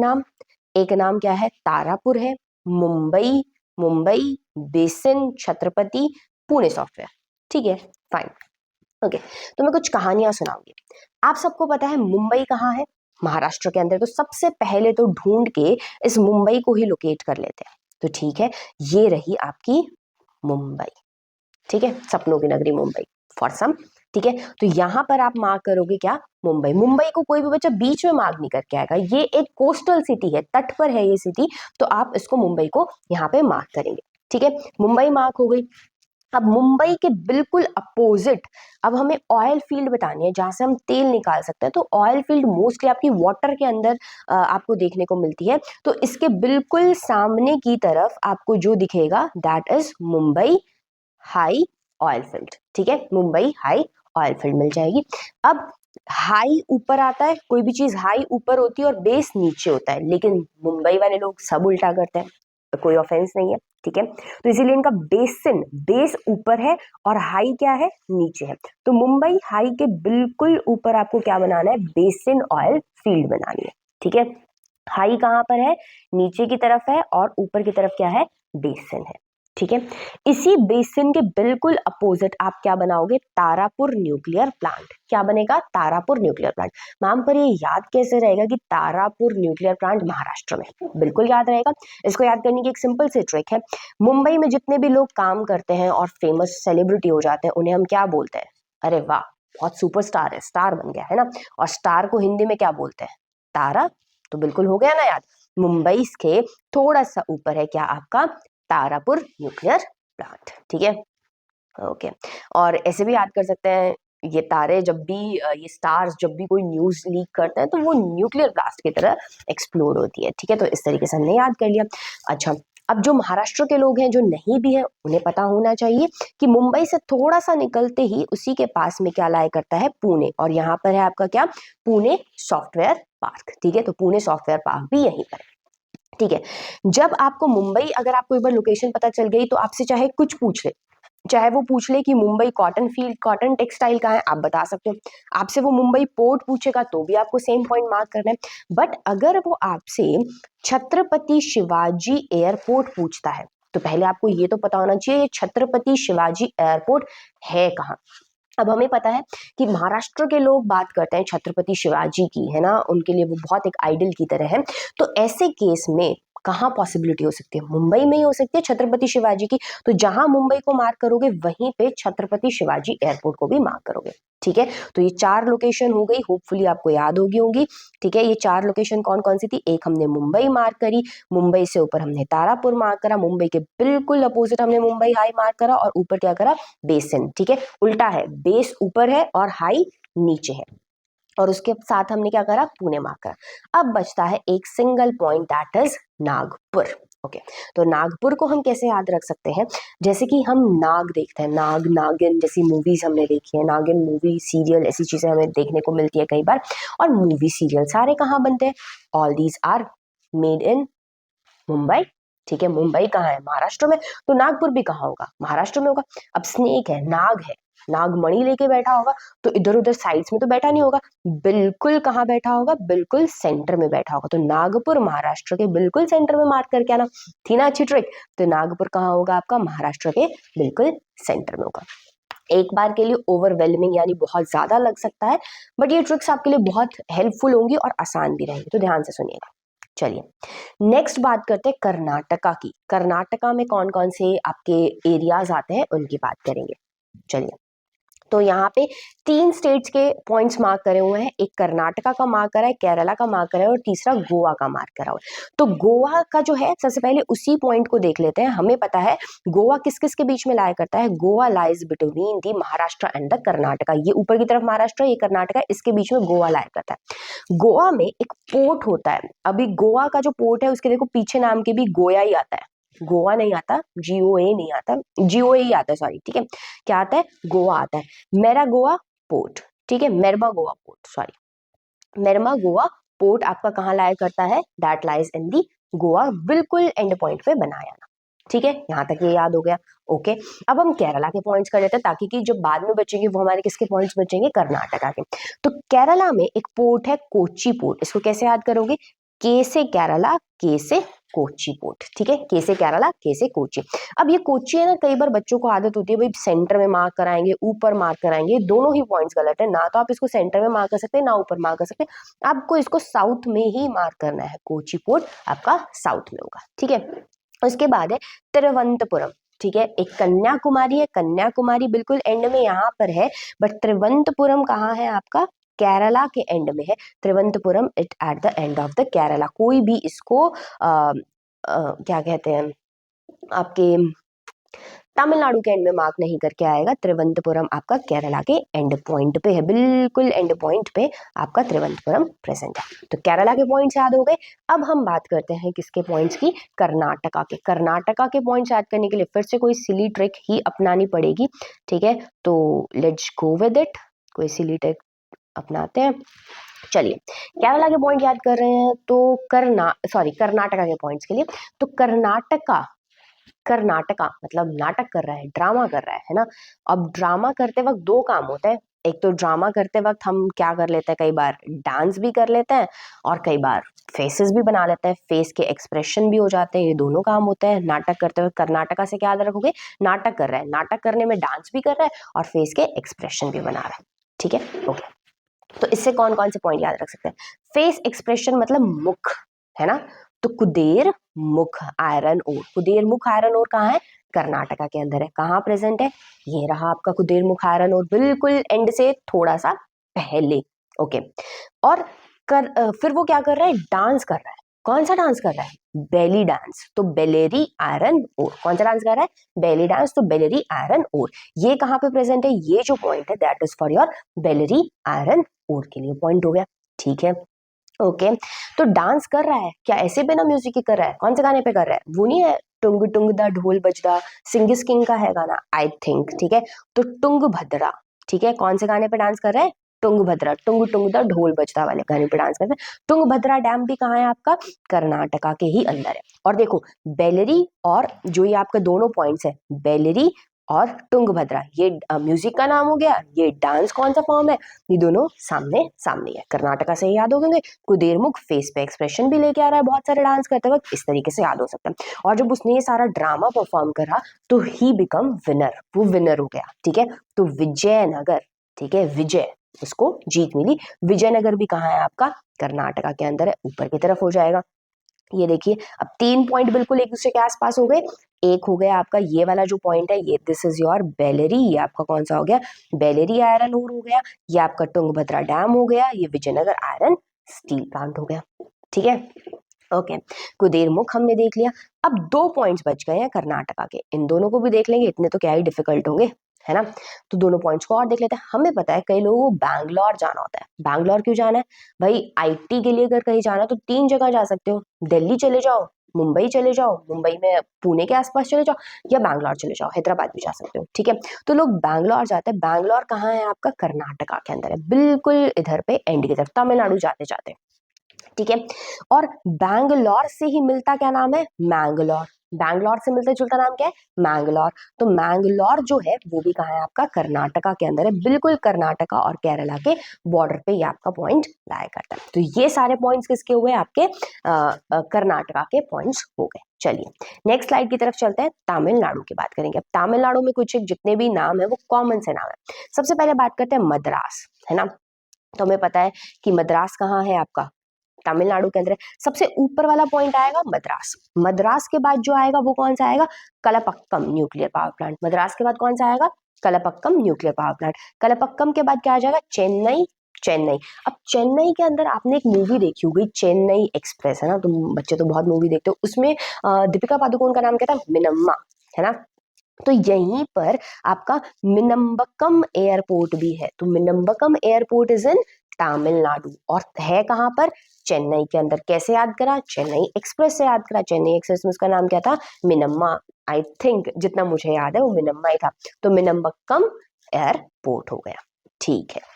नाम क्या है, तारापुर है, मुंबई, मुंबई बेसिन, छत्रपति, पुणे सॉफ्टवेयर। ठीक है, फाइन। ओके, तो मैं कुछ कहानियां सुनाऊंगी। आप सबको पता है मुंबई कहाँ है, महाराष्ट्र के अंदर। तो सबसे पहले तो ढूंढ के इस मुंबई को ही लोकेट कर लेते हैं। तो ठीक है, ये रही आपकी मुंबई। ठीक है, सपनों की नगरी मुंबई फॉर सम, ठीक है। तो यहाँ पर आप मार्क करोगे क्या, मुंबई। मुंबई को कोई भी बच्चा बीच में मार्क नहीं करके आएगा, ये एक कोस्टल सिटी है, तट पर है ये सिटी, तो आप इसको मुंबई को यहाँ पे मार्क करेंगे, ठीक है। मुंबई मार्क हो गई। अब मुंबई के बिल्कुल अपोजिट अब हमें ऑयल फील्ड बतानी है जहां से हम तेल निकाल सकते हैं। तो ऑयल फील्ड मोस्टली आपकी वाटर के अंदर आपको देखने को मिलती है। तो इसके बिल्कुल सामने की तरफ आपको जो दिखेगा that is Mumbai high oil field, ठीक है, मुंबई हाई ऑयल फील्ड मिल जाएगी। अब हाई ऊपर आता है, कोई भी चीज हाई ऊपर होती है और बेस नीचे होता है, लेकिन मुंबई वाले लोग सब उल्टा करते हैं, तो कोई ऑफेंस नहीं है, ठीक है। तो इसीलिए इनका बेसिन, बेस ऊपर है और हाई क्या है, नीचे है। तो मुंबई हाई के बिल्कुल ऊपर आपको क्या बनाना है, बेसिन ऑयल फील्ड बनानी है, ठीक है। हाई कहाँ पर है, नीचे की तरफ है, और ऊपर की तरफ क्या है, बेसिन है, ठीक है। इसी बेसिन के बिल्कुल अपोजिट आप क्या बनाओगे, तारापुर न्यूक्लियर प्लांट। क्या बनेगा, तारापुर न्यूक्लियर प्लांट। मैम पर ये याद कैसे रहेगा कि तारापुर न्यूक्लियर प्लांट महाराष्ट्र में, बिल्कुल याद रहेगा। इसको याद करने की एक सिंपल सी ट्रिक है, मुंबई में जितने भी लोग काम करते हैं और फेमस सेलिब्रिटी हो जाते हैं, उन्हें हम क्या बोलते हैं, अरे वाह बहुत सुपरस्टार है, स्टार बन गया है ना। और स्टार को हिंदी में क्या बोलते हैं, तारा। तो बिल्कुल हो गया ना याद। मुंबई के थोड़ा सा ऊपर है क्या आपका, तारापुर न्यूक्लियर प्लांट, ठीक है, ओके। और ऐसे भी याद कर सकते हैं, ये तारे जब भी ये स्टार्स जब भी कोई न्यूज लीक करते हैं तो वो न्यूक्लियर ब्लास्ट की तरह एक्सप्लोड होती है, ठीक है। तो इस तरीके से हमने याद कर लिया। अच्छा, अब जो महाराष्ट्र के लोग हैं जो नहीं भी है उन्हें पता होना चाहिए कि मुंबई से थोड़ा सा निकलते ही उसी के पास में क्या लाया करता है, पुणे। और यहाँ पर है आपका क्या, पुणे सॉफ्टवेयर पार्क, ठीक है। तो पुणे सॉफ्टवेयर पार्क भी यहीं पर है, ठीक है। जब आपको मुंबई, अगर आपको एक बार लोकेशन पता चल गई तो आपसे चाहे कुछ पूछ ले, चाहे वो पूछ ले कि Mumbai cotton field, cotton textile कहाँ है, आप बता सकते हो। आपसे वो मुंबई पोर्ट पूछेगा तो भी आपको सेम पॉइंट मार्क करना है। बट अगर वो आपसे छत्रपति शिवाजी एयरपोर्ट पूछता है तो पहले आपको ये तो पता होना चाहिए छत्रपति शिवाजी एयरपोर्ट है कहाँ। अब हमें पता है कि महाराष्ट्र के लोग बात करते हैं छत्रपति शिवाजी की, है ना, उनके लिए वो बहुत एक आइडल की तरह है। तो ऐसे केस में कहाँ पॉसिबिलिटी हो सकती है, मुंबई में ही हो सकती है छत्रपति शिवाजी की। तो जहां मुंबई को मार्क करोगे वहीं पे छत्रपति शिवाजी एयरपोर्ट को भी मार्क करोगे, ठीक है। तो ये 4 लोकेशन हो गई, होपफुली आपको याद होगी, ठीक है। ये 4 लोकेशन कौन कौन सी थी, एक हमने मुंबई मार्क करी, मुंबई से ऊपर हमने तारापुर मार्क करा, मुंबई के बिल्कुल अपोजिट हमने मुंबई हाई मार्क करा, और ऊपर क्या करा, बेसिन, ठीक है। उल्टा है, बेस ऊपर है और हाई नीचे है, और उसके साथ हमने क्या करा, पुणे मार्क करा। अब बचता है एक single point that is Nagpur, okay. तो नागपुर को हम कैसे याद रख सकते हैं, जैसे कि हम नाग देखते हैं, नाग, नागिन जैसी मूवीज हमने देखी है, नागिन मूवी सीरियल ऐसी चीजें हमें देखने को मिलती है कई बार। और मूवी सीरियल सारे कहाँ बनते हैं, all these are made in Mumbai, ठीक है। मुंबई कहाँ है, महाराष्ट्र में, तो नागपुर भी कहाँ होगा, महाराष्ट्र में होगा। अब स्नेक है, नाग है, नागमणि लेके बैठा होगा, तो इधर उधर साइड्स में तो बैठा नहीं होगा, बिल्कुल कहाँ बैठा होगा, बिल्कुल सेंटर में बैठा होगा। तो नागपुर महाराष्ट्र के बिल्कुल सेंटर में मार्क करके आना, थी ना अच्छी ट्रिक। तो नागपुर कहाँ होगा आपका, महाराष्ट्र के बिल्कुल सेंटर में होगा। एक बार के लिए ओवरवेलमिंग यानी बहुत ज्यादा लग सकता है, बट ये ट्रिक्स आपके लिए बहुत हेल्पफुल होंगी और आसान भी रहेंगी, तो ध्यान से सुनिएगा। चलिए नेक्स्ट बात करते हैं कर्नाटका की। कर्नाटका में कौन कौन से आपके एरियाज आते हैं उनकी बात करेंगे। चलिए, तो यहाँ पे 3 स्टेट्स के पॉइंट्स मार्क करे हुए हैं, एक कर्नाटका का मार्क करा है, केरला का मार्क करा है, और तीसरा गोवा का मार्क करा हुआ है। तो गोवा का जो है, सबसे पहले उसी पॉइंट को देख लेते हैं। हमें पता है गोवा किस किस के बीच में लाया करता है, Goa lies between the Maharashtra and the Karnataka. ये ऊपर की तरफ महाराष्ट्र, ये कर्नाटका, इसके बीच में गोवा लाया करता है। गोवा में एक पोर्ट होता है, अभी गोवा का जो पोर्ट है उसके देखो पीछे नाम के भी गोया ही आता है, गोवा नहीं आता, GOA नहीं आता, GOA ही आता है, सॉरी, ठीक है। क्या आता है, गोवा आता है, मेरा गोवा पोर्ट, ठीक है, Mormugao port, sorry, Mormugao port आपका कहाँ लाया करता है, that lies in the Goa, बिल्कुल एंड पॉइंट पे बनाया ना, ठीक है। यहाँ तक ये याद हो गया, ओके। अब हम केरला के पॉइंट्स कर लेते हैं, ताकि कि जो बाद में बचेंगे वो हमारे किसके पॉइंट्स बचेंगे, कर्नाटका के। तो केरला में एक पोर्ट है कोची पोर्ट, इसको कैसे याद करोगे, के से केरला, के से कोची पोर्ट, ठीक है, के से केरला, के से कोची। अब ये कोची है ना, कई बार बच्चों को आदत होती है भाई सेंटर में मार्क कराएंगे, ऊपर मार्क कराएंगे, दोनों ही पॉइंट्स गलत है ना। तो आप इसको सेंटर में मार्क कर सकते हैं ना ऊपर मार्क कर सकते हैं, आपको इसको साउथ में ही मार्क करना है, कोची पोर्ट आपका साउथ में होगा, ठीक है। उसके बाद है तिरुवनंतपुरम, ठीक है, एक कन्याकुमारी है, कन्याकुमारी बिल्कुल एंड में यहाँ पर है, बट त्रिवंतपुरम कहाँ है आपका, केरला के एंड में है। Thiruvananthapuram it at the end of the Kerala. कोई भी इसको क्या कहते हैं आपके तमिलनाडु के एंड में मार्क नहीं करके आएगा। त्रिवंतपुरम आपका केरला के एंड पॉइंट पे है, बिल्कुल एंड पॉइंट पे आपका त्रिवंतपुरम प्रेजेंट है। तो केरला के पॉइंट्स याद हो गए। अब हम बात करते हैं किसके पॉइंट्स की, कर्नाटका के। कर्नाटका के पॉइंट्स याद करने के लिए फिर से कोई सिली ट्रिक ही अपनानी पड़ेगी, ठीक है, तो लेट्स गो विद इट, कोई सिली ट्रिक अपनाते हैं। चलिए, केरला के पॉइंट याद कर रहे हैं तो कर्नाटका के पॉइंट्स के लिए, तो कर्नाटका मतलब नाटक कर रहा है, ड्रामा कर रहा है ना। अब ड्रामा करते वक्त दो काम होते हैं, एक तो ड्रामा करते वक्त हम क्या कर लेते हैं, कई बार डांस भी कर लेते हैं और कई बार फेसेस भी बना लेते हैं, फेस के एक्सप्रेशन भी हो जाते हैं, ये दोनों काम होते हैं नाटक करते वक्त। कर्नाटका से क्या याद रखोगे, नाटक कर रहा है, नाटक करने में डांस भी कर रहा है और फेस के एक्सप्रेशन भी बना रहा है, ठीक है, ओके। तो इससे कौन कौन से पॉइंट याद रख सकते हैं, फेस एक्सप्रेशन मतलब मुख, है ना, तो कुदेर मुख आयरन ओर, कुदेर मुख आयरन ओर कहाँ है, कर्नाटका के अंदर है। कहाँ प्रेजेंट है, ये रहा आपका कुदेर मुख आयरन ओर, बिल्कुल एंड से थोड़ा सा पहले, ओके। और फिर वो क्या कर रहा है, डांस कर रहा है। कौन सा डांस कर रहा है, बेली डांस, तो बेलेरी आयरन ओर। कौन सा डांस कर रहा है, बेली डांस, तो बेलेरी आयरन ओर। ये कहाँ पे प्रेजेंट है, ये जो पॉइंट है that is for your Bellary iron ore के लिए पॉइंट हो गया, ठीक है, ओके। तो डांस कर रहा है, क्या ऐसे बिना म्यूजिक के कर रहा है, कौन से गाने पे कर रहा है, वो नहीं है टुंग टुंग दा ढोल बजदा, सिंगिस किंग का है गाना आई थिंक, ठीक है, तो टुंग भद्रा, ठीक है, कौन से गाने पे डांस कर रहा है, टुंग भद्रा, टुंग टुंग दा ढोल बजदा वाले गाने पे डांस कर रहा है। टुंग भद्रा डैम भी कहाँ है आपका, कर्नाटका के ही अंदर है। और देखो बेलेरी और जो ये आपके दोनों पॉइंट्स है, बेलेरी और तुंगभद्रा, ये म्यूजिक का नाम हो गया, ये डांस कौन सा फॉर्म है, ये दोनों सामने सामने है। कर्नाटका से याद हो गए, कुदेरमुख फेस पे एक्सप्रेशन भी लेके आ रहा है बहुत सारे डांस करते वक्त, इस तरीके से याद हो सकता है। और जब उसने ये सारा ड्रामा परफॉर्म करा तो ही बिकम विनर, वो विनर हो गया, ठीक है। तो विजयनगर, ठीक है, विजय, उसको जीत मिली। विजयनगर भी कहाँ है आपका, कर्नाटका के अंदर है, ऊपर की तरफ हो जाएगा। ये देखिए, अब 3 पॉइंट बिल्कुल एक दूसरे के आसपास हो गए। एक हो गया आपका ये वाला जो पॉइंट है, ये दिस इज योर बेलेरी, ये आपका कौन सा हो गया, बेलेरी आयरन ओर हो गया। ये आपका तुंगभद्रा डैम हो गया, ये विजयनगर आयरन स्टील प्लांट हो गया, ठीक है, ओके। कुदेरमुख हमने देख लिया। अब 2 पॉइंट्स बच गए हैं कर्नाटका के, इन दोनों को भी देख लेंगे, इतने तो क्या ही डिफिकल्ट होंगे, है ना। तो दोनों पॉइंट्स को और देख लेते हैं। हमें पता है कई लोगों को बैंगलोर जाना होता है, बैंगलोर क्यों जाना है भाई, आईटी के लिए अगर कहीं जाना है तो 3 जगह जा सकते हो, दिल्ली चले जाओ, मुंबई चले जाओ, मुंबई में पुणे के आसपास चले जाओ, या बैंगलोर चले जाओ, हैदराबाद भी जा सकते हो, ठीक है। तो लोग बैंगलोर जाते हैं, बैंगलोर कहाँ है आपका, कर्नाटका के अंदर है, बिल्कुल इधर पे एंड की तरफ, तमिलनाडु जाते जाते, ठीक है। और बैंगलोर से ही मिलता क्या नाम है, मैंगलोर, बैंगलोर से मिलता जुलता नाम क्या है, मैंगलोर। तो मैंगलोर जो है वो भी कहाँ है आपका, कर्नाटका के अंदर है, बिल्कुल कर्नाटका और केरला के बॉर्डर पे ये आपका पॉइंट लाया करता है। तो ये सारे पॉइंट्स किसके हुए, आपके कर्नाटका के पॉइंट्स हो गए। चलिए नेक्स्ट स्लाइड की तरफ चलते हैं, तमिलनाडु की बात करेंगे। अब तमिलनाडु में कुछ जितने भी नाम है वो कॉमन से नाम है। सबसे पहले बात करते हैं मद्रास, है ना। तो हमें पता है कि मद्रास कहाँ है आपका, तमिलनाडु के अंदर है। सबसे ऊपर वाला पॉइंट आएगा मद्रास, मद्रास के बाद जो आएगा वो कौन सा आएगा, Kalpakkam nuclear power plant. Madras के बाद कौन सा आएगा, Kalpakkam nuclear power plant. Kalpakkam के बाद क्या आ जाएगा, चेन्नई, चेन्नई। अब चेन्नई के अंदर आपने एक मूवी देखी होगी, चेन्नई एक्सप्रेस, है ना, तुम बच्चे तो बहुत मूवी देखते हो, उसमें दीपिका पादुकोण का नाम क्या था, मिनम्मा, है ना। तो यहीं पर आपका मिनम्बकम एयरपोर्ट भी है। तो मिनम्बकम एयरपोर्ट इज इन तमिलनाडु, और है कहाँ पर, चेन्नई के अंदर। कैसे याद करा, चेन्नई एक्सप्रेस से याद करा। चेन्नई एक्सप्रेस में उसका नाम क्या था, मिनम्मा, आई थिंक जितना मुझे याद है वो मिनम्मा ही था। तो मिनम्बकम एयरपोर्ट हो गया, ठीक है।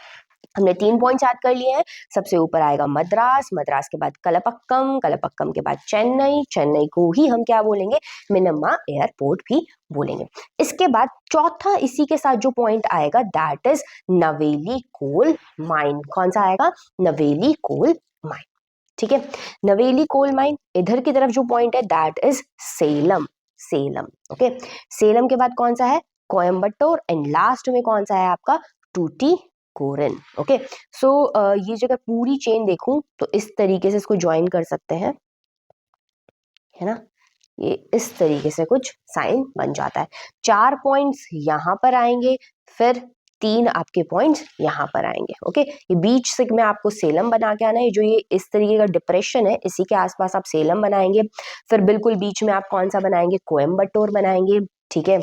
हमने 3 पॉइंट्स याद कर लिए हैं। सबसे ऊपर आएगा मद्रास, मद्रास के बाद कलपक्कम, कलपक्कम के बाद चेन्नई, चेन्नई को ही हम क्या बोलेंगे, मिनम्मा एयरपोर्ट भी बोलेंगे। इसके बाद चौथा इसी के साथ जो पॉइंट आएगा दैट इज नवेली कोल माइन। कौन सा आएगा, नवेली कोल माइन, ठीक है। नवेली कोल माइन, इधर की तरफ जो पॉइंट है that is Salem, Salem, okay. Salem के बाद कौन सा है, कोयम्बटूर, एंड लास्ट में कौन सा है आपका, टूटी कोरिन, ओके। सो ये जगह पूरी चेन देखूं तो इस तरीके से इसको ज्वाइन कर सकते हैं, है ना। ये इस तरीके से कुछ साइन बन जाता है। 4 पॉइंट्स यहाँ पर आएंगे, फिर 3 आपके पॉइंट्स यहाँ पर आएंगे। ओके, ये बीच से में आपको सेलम बना के आना है। जो ये इस तरीके का डिप्रेशन है, इसी के आसपास आप सेलम बनाएंगे। फिर बिल्कुल बीच में आप कौन सा बनाएंगे, कोयम्बटूर बनाएंगे, ठीक है।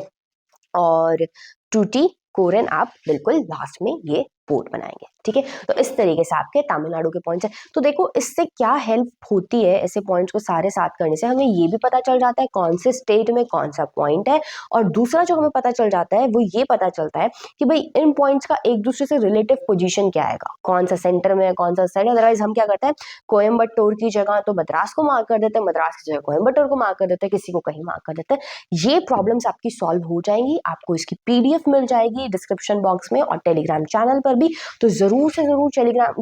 और टूटी कोरन आप बिल्कुल लास्ट में ये पोर्ट बनाएंगे, ठीक है। तो इस तरीके से आपके तमिलनाडु के पॉइंट्स है। तो देखो इससे क्या हेल्प होती है, ऐसे पॉइंट्स को सारे साथ करने से हमें ये भी पता चल जाता है कौन से स्टेट में कौन सा पॉइंट है। और दूसरा जो हमें पता चल जाता है वो ये पता चलता है कि भाई इन पॉइंट्स का एक दूसरे से रिलेटिव पोजीशन क्या आएगा, कौन सा सेंटर में है, कौन सा साइड। अदरवाइज हम क्या करते हैं, कोयम्बटूर की जगह तो मद्रास को मार्क कर देते हैं, मद्रास की जगह कोयम्बटूर को मार्क कर देते हैं, किसी को कहीं मार्क कर देते हैं। ये प्रॉब्लम्स आपकी सॉल्व हो जाएंगी। आपको इसकी पीडीएफ मिल जाएगी डिस्क्रिप्शन बॉक्स में और टेलीग्राम चैनल पर भी। तो जरूर से जरूर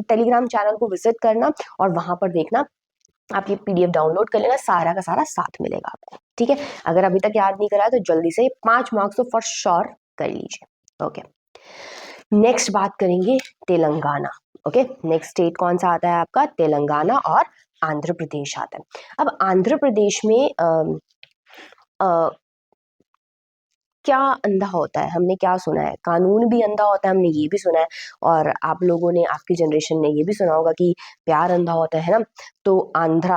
टेलीग्राम चैनल को विजिट करना और वहां पर देखना। आप ये पीडीएफ डाउनलोड कर लेना, सारा का सारा साथ मिलेगा आपको, ठीक है। अगर अभी तक याद नहीं करा तो जल्दी से 5 मार्क्स तो फॉर श्योर कर लीजिए। ओके, नेक्स्ट बात करेंगे तेलंगाना। ओके, नेक्स्ट स्टेट कौन सा आता है आपका, तेलंगाना और आंध्र प्रदेश आता है। अब आंध्र प्रदेश में क्या अंधा होता है, हमने क्या सुना है, कानून भी अंधा होता है, हमने ये भी सुना है। और आप लोगों ने, आपकी जनरेशन ने ये भी सुना होगा कि प्यार अंधा होता है ना। तो आंध्रा,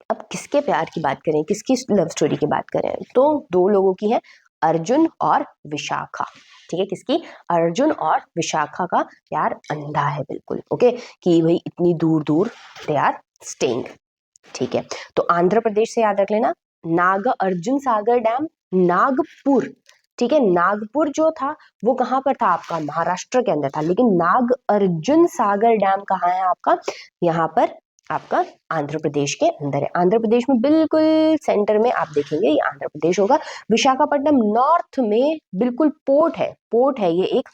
अब किसके प्यार की बात करें, किसकी लव स्टोरी की बात करें, तो 2 लोगों की है, अर्जुन और विशाखा, ठीक है। किसकी, अर्जुन और विशाखा का प्यार अंधा है बिल्कुल। ओके, कि भाई इतनी दूर दूर दे आर स्टेइंग, ठीक है। तो आंध्र प्रदेश से याद रख लेना, नाग अर्जुन सागर डैम, नागपुर, ठीक है। नागपुर जो था वो कहाँ पर था आपका, महाराष्ट्र के अंदर था। लेकिन नाग अर्जुन सागर डैम कहाँ है आपका, यहाँ पर आपका आंध्र प्रदेश के अंदर है। आंध्र प्रदेश में बिल्कुल सेंटर में आप देखेंगे ये आंध्र प्रदेश होगा। विशाखापट्टनम नॉर्थ में बिल्कुल पोर्ट है, पोर्ट है ये एक,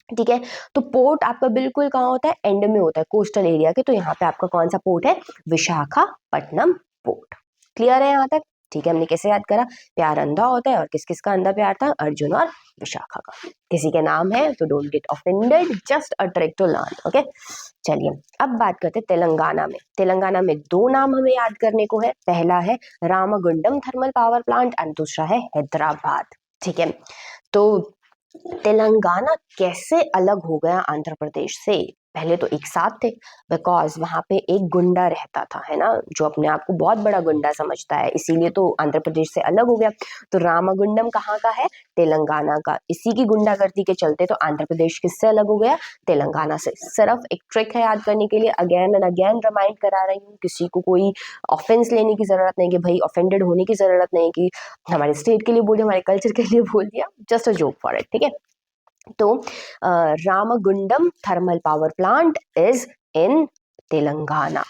ठीक है। तो पोर्ट आपका बिल्कुल कहाँ होता है, एंड में होता है कोस्टल एरिया के। तो यहाँ पे आपका कौन सा पोर्ट है, विशाखापट्टनम पोर्ट। क्लियर है यहाँ तक, ठीक है। हमने कैसे याद करा, प्यार अंधा होता है और किस किस का अंधा प्यार था, अर्जुन और विशाखा का। किसी के नाम है तो don't get offended, just a trick to learn. Okay, चलिए अब बात करते हैं तेलंगाना में। तेलंगाना में 2 नाम हमें याद करने को है, पहला है Ramagundam thermal power plant and दूसरा है हैदराबाद, ठीक है। तो तेलंगाना कैसे अलग हो गया आंध्र प्रदेश से, पहले तो एक साथ थे, बिकॉज वहां पे एक गुंडा रहता था, है ना, जो अपने आप को बहुत बड़ा गुंडा समझता है, इसीलिए तो आंध्र प्रदेश से अलग हो गया। तो रामगुंडम कहाँ का है, तेलंगाना का। इसी की गुंडागर्दी के चलते तो आंध्र प्रदेश किससे अलग हो गया, तेलंगाना से। सिर्फ एक ट्रिक है याद करने के लिए, अगेन एंड अगेन रिमाइंड करा रही हूँ, किसी को कोई ऑफेंस लेने की जरूरत नहीं, कि भाई ऑफेंडेड होने की जरूरत नहीं कि हमारे स्टेट के लिए बोल दिया, हमारे कल्चर के लिए बोल दिया, just a joke for it, ठीक है। तो Ramagundam thermal power plant is in Telangana,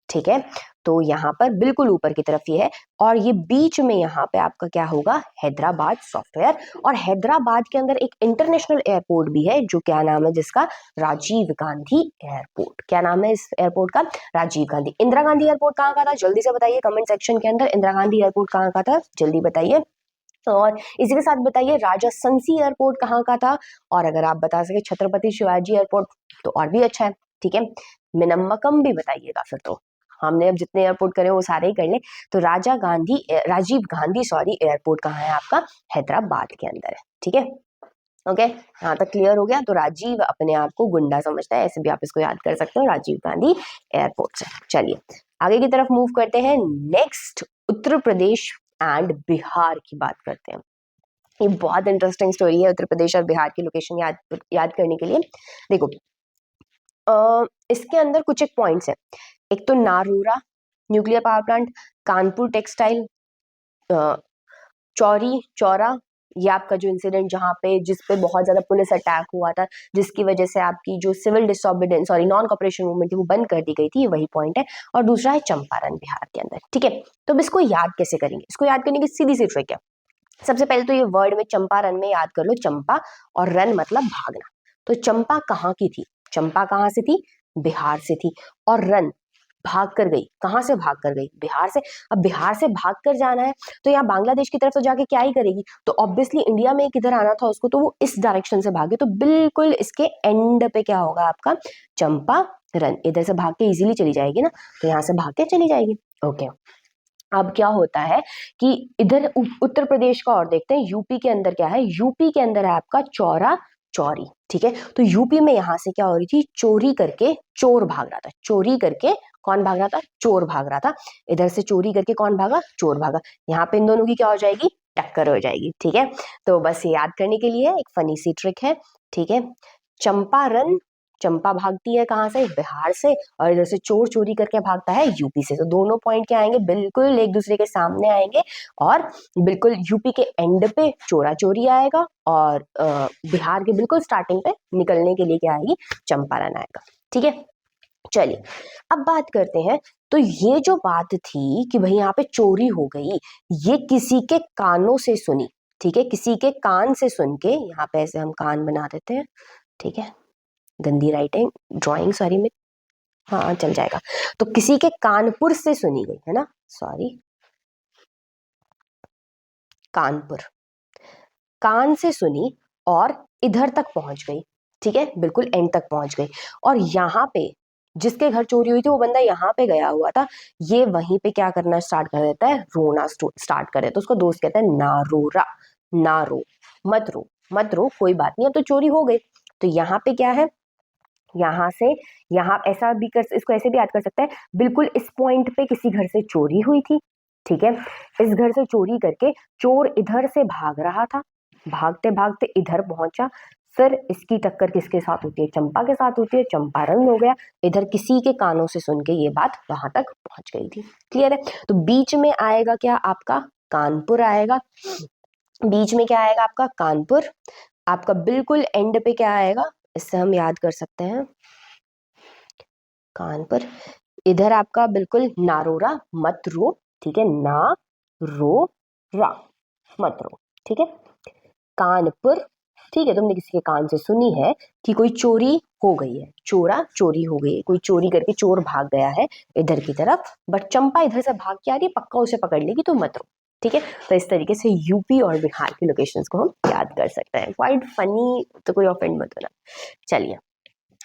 ठीक है। तो यहाँ पर बिल्कुल ऊपर की तरफ ये है, और ये बीच में यहाँ पे आपका क्या होगा, हैदराबाद सॉफ्टवेयर। और हैदराबाद के अंदर एक इंटरनेशनल एयरपोर्ट भी है, जो क्या नाम है जिसका, राजीव गांधी एयरपोर्ट। क्या नाम है इस एयरपोर्ट का, राजीव गांधी। इंदिरा गांधी एयरपोर्ट कहाँ का था, जल्दी से बताइए कमेंट सेक्शन के अंदर, इंदिरा गांधी एयरपोर्ट कहाँ का था, जल्दी बताइए। और इसी के साथ बताइए राजसंसी एयरपोर्ट कहाँ का था। और अगर आप बता सके छत्रपति शिवाजी एयरपोर्ट तो और भी अच्छा है, ठीक है। मिनम्मकम भी बताइएगा, फिर तो हमने अब जितने एयरपोर्ट करे वो सारे ही कर ले। तो राजीव गांधी सॉरी एयरपोर्ट कहाँ है आपका, हैदराबाद के अंदर है, ठीक है। ओके, यहाँ तक क्लियर हो गया। तो राजीव अपने आप को गुंडा समझता है, ऐसे भी आप इसको याद कर सकते हो, राजीव गांधी एयरपोर्ट से। चलिए आगे की तरफ मूव करते हैं। नेक्स्ट उत्तर प्रदेश एंड बिहार की बात करते हैं। ये बहुत इंटरेस्टिंग स्टोरी है उत्तर प्रदेश और बिहार की लोकेशन याद करने के लिए। देखो इसके अंदर कुछ एक पॉइंट्स है, एक तो Narora nuclear power plant, Kanpur textile, Chauri Chaura, ये आपका जो इंसिडेंट जहाँ पे जिस पे बहुत ज्यादा पुलिस अटैक हुआ था, जिसकी वजह से आपकी जो civil disobedience sorry non cooperation movement थी वो बंद कर दी गई थी, वही पॉइंट है। और दूसरा है चंपारण बिहार के अंदर, ठीक है। तो अब इसको याद कैसे करेंगे, इसको याद करने की सीधी सी ट्रिक है। सबसे पहले तो ये वर्ड में चंपारण में याद कर लो, चंपा और रन मतलब भागना। तो चंपा कहाँ की थी, चंपा कहाँ से थी, बिहार से थी। और रन भाग कर गई, कहाँ से भाग कर गई, बिहार से। अब बिहार से भाग कर जाना है तो यहाँ बांग्लादेश की तरफ तो जाके क्या ही करेगी, तो ऑब्वियसली इंडिया में किधर आना था उसको, तो वो इस डायरेक्शन से भागे। तो बिल्कुल इसके एंड पे क्या होगा आपका, चंपा रन, इधर से भाग के इजीली चली जाएगी ना, तो यहाँ से भाग के चली जाएगी। ओके, अब क्या होता है कि इधर उत्तर प्रदेश का और देखते हैं, यूपी के अंदर क्या है, यूपी के अंदर है आपका चौरा चौरी, ठीक है। तो यूपी में यहां से क्या हो रही थी, चोरी करके चोर भाग रहा था, चोरी करके कौन भाग रहा था, चोर भाग रहा था। इधर से चोरी करके कौन भागा, चोर भागा। यहाँ पे इन दोनों की क्या हो जाएगी, टक्कर हो जाएगी, ठीक है। तो बस याद करने के लिए एक फनी सी ट्रिक है, ठीक है। चंपारण, चंपा भागती है कहाँ से, बिहार से, और इधर से चोर चोरी करके भागता है यूपी से। तो दोनों पॉइंट क्या आएंगे, बिल्कुल एक दूसरे के सामने आएंगे, और बिल्कुल यूपी के एंड पे चोरा चोरी आएगा, और बिहार के बिल्कुल स्टार्टिंग पे निकलने के लिए क्या आएगी, चंपारण आएगा, ठीक है। चलिए अब बात करते हैं। तो ये जो बात थी कि भाई यहाँ पे चोरी हो गई, ये किसी के कानों से सुनी, ठीक है, किसी के कान से सुन के, यहाँ पे ऐसे हम कान बना देते हैं, ठीक है, गंदी राइटिंग, ड्राइंग सॉरी में, हाँ चल जाएगा। तो किसी के कानपुर से सुनी गई है ना, सॉरी, कानपुर, कान से सुनी और इधर तक पहुंच गई, ठीक है, बिल्कुल एंड तक पहुंच गई। और यहाँ पे जिसके घर चोरी हुई थी वो बंदा यहाँ पे गया हुआ था, ये वहीं पे क्या करना स्टार्ट कर देता है, रोना स्टार्ट कर देता है। उसका दोस्त कहता है ना रो रा, ना रो, मत रो, मत रो, कोई बात नहीं, अब तो चोरी हो गई। तो यहाँ पे क्या है, यहाँ से, यहाँ ऐसा भी कर, इसको ऐसे भी याद कर सकते हैं, बिल्कुल इस पॉइंट पे किसी घर से चोरी हुई थी, ठीक है। इस घर से चोरी करके चोर इधर से भाग रहा था, भागते भागते इधर पहुंचा, फिर इसकी टक्कर किसके साथ होती है, चंपा के साथ होती है, चंपारण हो गया। इधर किसी के कानों से सुन के ये बात वहां तक पहुंच गई थी, क्लियर है। तो बीच में आएगा क्या, आपका कानपुर आएगा, बीच में क्या आएगा आपका, कानपुर। आपका बिल्कुल एंड पे क्या आएगा, इससे हम याद कर सकते हैं, कानपुर। इधर आपका बिल्कुल नारोरा, मत रो, ठीक है, ना रो रा, मत रो, ठीक है, कानपुर, ठीक है। तुमने किसी के कान से सुनी है कि कोई चोरी हो गई है, चोरा चोरी हो गई है, कोई चोरी करके चोर भाग गया है इधर की तरफ, बट चंपा इधर से भाग के आ रही है, पक्का उसे पकड़ लेगी, तो मत रो, ठीक है। तो इस तरीके से यूपी और बिहार की लोकेशंस को हम याद कर सकते हैं, क्वाइट फनी, तो कोई ऑफेंड मत होना। चलिए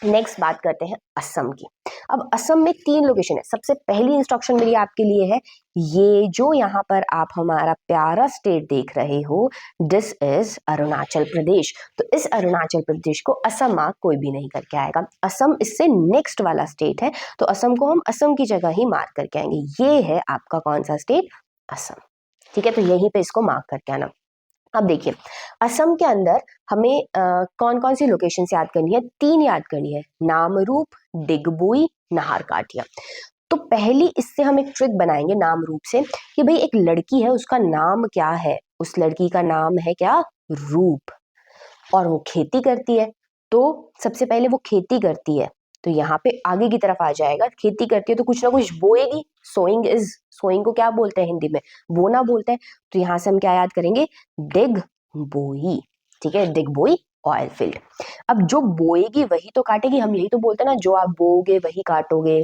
नेक्स्ट बात करते हैं असम की। अब असम में 3 लोकेशन है। सबसे पहली इंस्ट्रक्शन मेरी आपके लिए है, ये जो यहाँ पर आप हमारा प्यारा स्टेट देख रहे हो, दिस इज अरुणाचल प्रदेश। तो इस अरुणाचल प्रदेश को असम मार्क कोई भी नहीं करके आएगा, असम इससे नेक्स्ट वाला स्टेट है, तो असम को हम असम की जगह ही मार्क करके आएंगे। ये है आपका कौन सा स्टेट, असम, ठीक है। तो यहीं पे इसको मार्क करके आना। अब देखिए असम के अंदर हमें कौन कौन सी लोकेशन याद करनी है, 3 याद करनी है, नामरूप, डिगबोई, नाहरकाटिया। तो पहली इससे हम एक ट्रिक बनाएंगे नामरूप से, कि भाई एक लड़की है, उसका नाम क्या है, उस लड़की का नाम है क्या, रूप, और वो खेती करती है। तो सबसे पहले वो खेती करती है, तो यहाँ पे आगे की तरफ आ जाएगा, खेती करती है तो कुछ ना कुछ बोएगी, सोइंग इज, सोइंग को क्या बोलते हैं हिंदी में, बोना बोलते हैं। तो यहाँ से हम क्या याद करेंगे, डिग बोई, ठीक है, डिग बोई ऑयल फील्ड। अब जो बोएगी वही तो काटेगी, हम यही तो बोलते हैं ना, जो आप बोओगे वही काटोगे,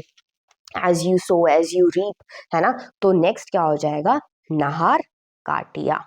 as you sow as you reap, है ना। तो नेक्स्ट क्या हो जाएगा, नाहर काटिया,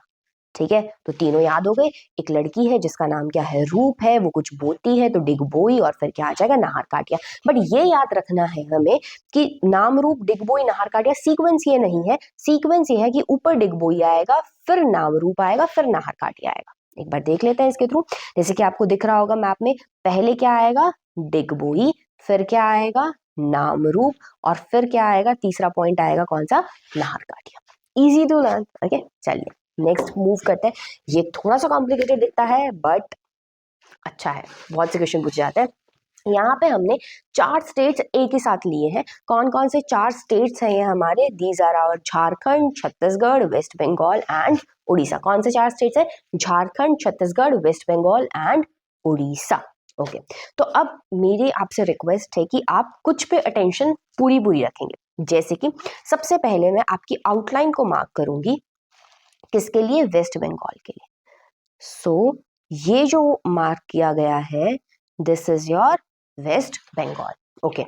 ठीक है। तो तीनों याद हो गए, एक लड़की है जिसका नाम क्या है, रूप है, वो कुछ बोती है, तो डिगबोई, और फिर क्या आ जाएगा, नाहर काटिया। बट ये याद रखना है हमें कि नाम रूप डिगबोई नाहर काटिया सीक्वेंस ये नहीं है, सीक्वेंस ये है कि ऊपर डिगबोई आएगा, फिर नाम रूप आएगा, फिर नाहर काटिया आएगा। एक बार देख लेते हैं इसके थ्रू, जैसे कि आपको दिख रहा होगा मैप में, पहले क्या आएगा, डिगबोई, फिर क्या आएगा, नाम रूप, और फिर क्या आएगा, तीसरा पॉइंट आएगा कौन सा, Nahar Katiya. Easy to learn, okay. चलिए नेक्स्ट मूव करते हैं। ये थोड़ा सा कॉम्प्लिकेटेड दिखता है बट अच्छा है, बहुत से क्वेश्चन पूछे जाते हैं। यहाँ पे हमने 4 स्टेट्स एक ही साथ लिए हैं। कौन कौन से 4 स्टेट्स हैं ये हमारे, these are our Jharkhand, Chhattisgarh, West Bengal and Orissa. कौन से 4 स्टेट्स हैं, Jharkhand, Chhattisgarh, West Bengal and Orissa, okay. तो अब मेरी आपसे रिक्वेस्ट है कि आप कुछ पे अटेंशन पूरी पूरी रखेंगे। जैसे कि सबसे पहले मैं आपकी आउटलाइन को मार्क करूंगी, किसके लिए, वेस्ट बंगाल के लिए। सो ये जो मार्क किया गया है, this is your West Bengal, okay.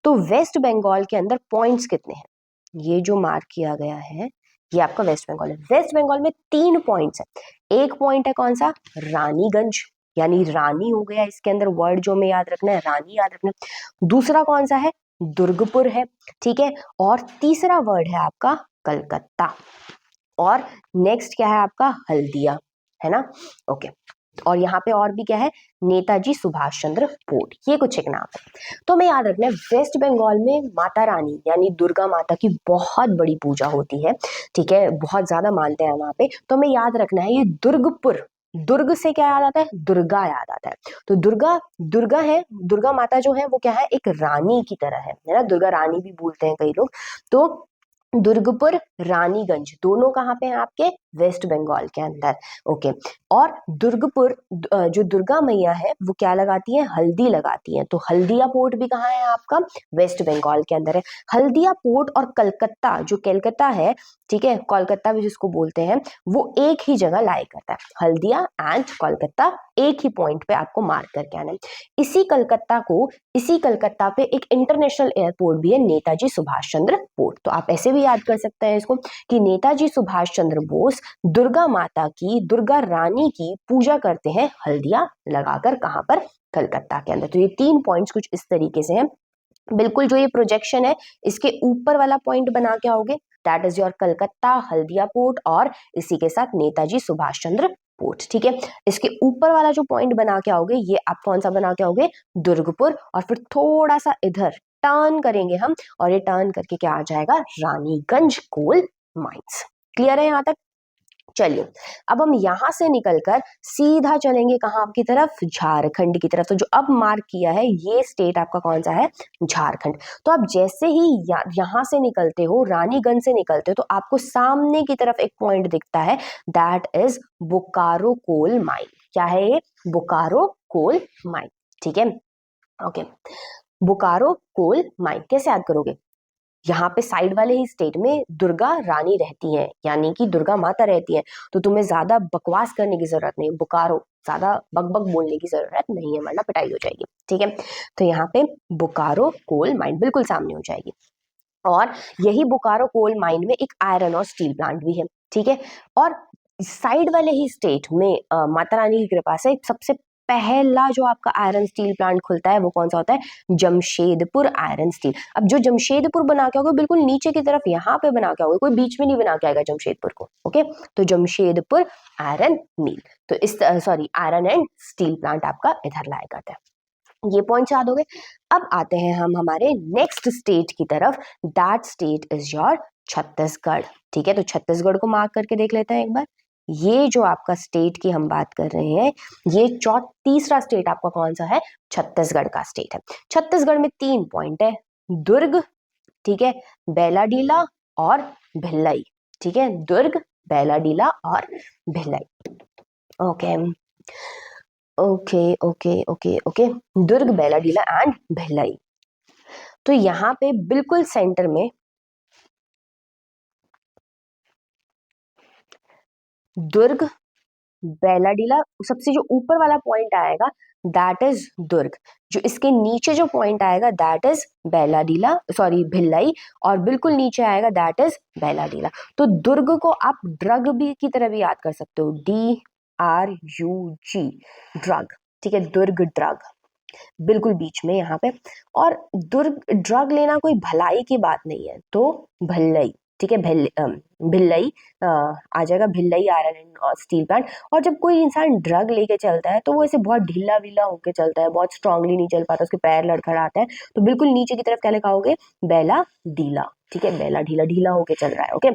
तो वेस्ट बंगाल के अंदर पॉइंट्स कितने हैं, ये जो मार्क किया गया है ये आपका वेस्ट बंगाल है। वेस्ट बंगाल में 3 पॉइंट्स है। एक पॉइंट है कौन सा, रानीगंज, यानी रानी हो गया, इसके अंदर वर्ड जो हमें याद रखना है, रानी याद रखना है। दूसरा कौन सा है, दुर्गपुर है, ठीक है। और तीसरा वर्ड है आपका कलकत्ता। और नेक्स्ट क्या है आपका, हल्दिया, है ना, ओके। और यहाँ पे और भी क्या है, नेताजी सुभाष चंद्र बोस, ये कुछ एक नाम है। तो हमें याद रखना है वेस्ट बंगाल में माता रानी यानी दुर्गा माता की बहुत बड़ी पूजा होती है, ठीक है, बहुत ज्यादा मानते हैं वहां पे। तो हमें याद रखना है ये दुर्गपुर, दुर्ग से क्या याद आता है, दुर्गा याद आता है। तो दुर्गा, दुर्गा है, दुर्गा माता जो है वो क्या है, एक रानी की तरह है ना, दुर्गा रानी भी बोलते हैं कई लोग। तो दुर्गपुर, रानीगंज दोनों कहाँ पे हैं आपके, वेस्ट बंगाल के अंदर, ओके। और दुर्गपुर जो दुर्गा मैया है वो क्या लगाती है, हल्दी लगाती है। तो हल्दिया पोर्ट भी कहाँ है आपका, वेस्ट बंगाल के अंदर है। हल्दिया पोर्ट और कलकत्ता, जो कलकत्ता है, ठीक है, कोलकाता भी जिसको बोलते हैं, वो एक ही जगह लाई करता है। हल्दिया एंड कोलकाता एक ही पॉइंट पे आपको मार्क करके आना है। इसी कलकत्ता पे एक इंटरनेशनल एयरपोर्ट भी है, नेताजी सुभाष चंद्र बोस। तो आप ऐसे भी याद कर सकते हैं इसको कि नेताजी सुभाष चंद्र बोस दुर्गा माता की, दुर्गा रानी की पूजा करते हैं हल्दिया लगाकर, कहां पर, कलकत्ता के अंदर। तो ये 3 पॉइंट्स कुछ इस तरीके से हैं। बिल्कुल जो ये प्रोजेक्शन है इसके ऊपर वाला पॉइंट बना के आओगे, that is your Calcutta, Haldia port और इसी के साथ नेताजी सुभाष चंद्र पोर्ट, ठीक है। इसके ऊपर वाला जो पॉइंट बना के आओगे ये आप कौन सा बना के आओगे, दुर्गपुर। और फिर थोड़ा सा इधर टर्न करेंगे हम, और ये टर्न करके क्या आ जाएगा, रानीगंज कोल माइंस। क्लियर है यहाँ तक, चलिए अब हम यहां से निकलकर सीधा चलेंगे कहां की तरफ, झारखंड की तरफ। तो जो अब मार्क किया है ये स्टेट आपका कौन सा है, झारखंड। तो आप जैसे ही यहां से निकलते हो, रानीगंज से निकलते हो, तो आपको सामने की तरफ एक पॉइंट दिखता है, that is Bokaro coal mine. क्या है ये, बोकारो कोल माइन, ठीक है, ओके। बोकारो कोल माइन कैसे याद करोगे, यहाँ पे साइड वाले ही स्टेट में दुर्गा रानी रहती हैं, यानी कि दुर्गा माता रहती हैं। तो तुम्हें ज्यादा बकवास करने की जरूरत नहीं, बोकारो ज्यादा बकबक बोलने की जरूरत नहीं है, वरना पिटाई हो जाएगी, ठीक है। तो यहाँ पे बोकारो कोल माइन बिल्कुल सामने हो जाएगी। और यही बोकारो कोल माइन में एक आयरन और स्टील प्लांट भी है, ठीक है। और साइड वाले ही स्टेट में माता रानी की कृपा से सबसे पहला जो आपका आयरन स्टील प्लांट खुलता है वो कौन सा होता है, जमशेदपुर आयरन स्टील। अब जो जमशेदपुर बना के आओगे बिल्कुल नीचे की तरफ यहाँ पे बना के आओगे, कोई बीच में नहीं बना के आएगा जमशेदपुर को, ओके। तो जमशेदपुर आयरन मील, तो इस sorry iron and steel plant आपका इधर लाया जाता है। ये पॉइंट याद हो गए। अब आते हैं हम हमारे नेक्स्ट स्टेट की तरफ, that state is your Chhattisgarh, ठीक है। तो छत्तीसगढ़ को मार्क करके देख लेते हैं एक बार। ये जो आपका स्टेट की हम बात कर रहे हैं, ये तीसरा स्टेट आपका कौन सा है, छत्तीसगढ़ का स्टेट है। छत्तीसगढ़ में 3 पॉइंट है, दुर्ग, ठीक है, बेलाडीला और भिलाई, ठीक है, दुर्ग, बेलाडीला और Bhilai, okay okay okay okay okay, Durg, Bailadila and Bhilai. तो यहाँ पे बिल्कुल सेंटर में दुर्ग, बेलाडीला, सबसे जो ऊपर वाला पॉइंट आएगा दैट इज दुर्ग, जो इसके नीचे जो पॉइंट आएगा that is Bailadila, sorry Bhilai, और बिल्कुल नीचे आएगा दैट इज बेलाडीला। तो दुर्ग को आप ड्रग भी की तरह भी याद कर सकते हो, DRUG, ड्रग, ठीक है, दुर्ग ड्रग बिल्कुल बीच में यहाँ पे। और दुर्ग ड्रग लेना कोई भलाई की बात नहीं है, तो भल्लई, ठीक है, भिल्लई आ जाएगा, भिल्लई आयरन एंड स्टील प्लांट। और जब कोई इंसान ड्रग लेके चलता है तो वो ऐसे बहुत ढीला वीला होके चलता है, बहुत स्ट्रांगली नहीं चल पाता, उसके पैर लड़खड़ाते हैं। तो बिल्कुल नीचे की तरफ क्या लिखाओगे, बेला ढीला, ठीक है, बेला ढीला, ढीला होके चल रहा है, ओके।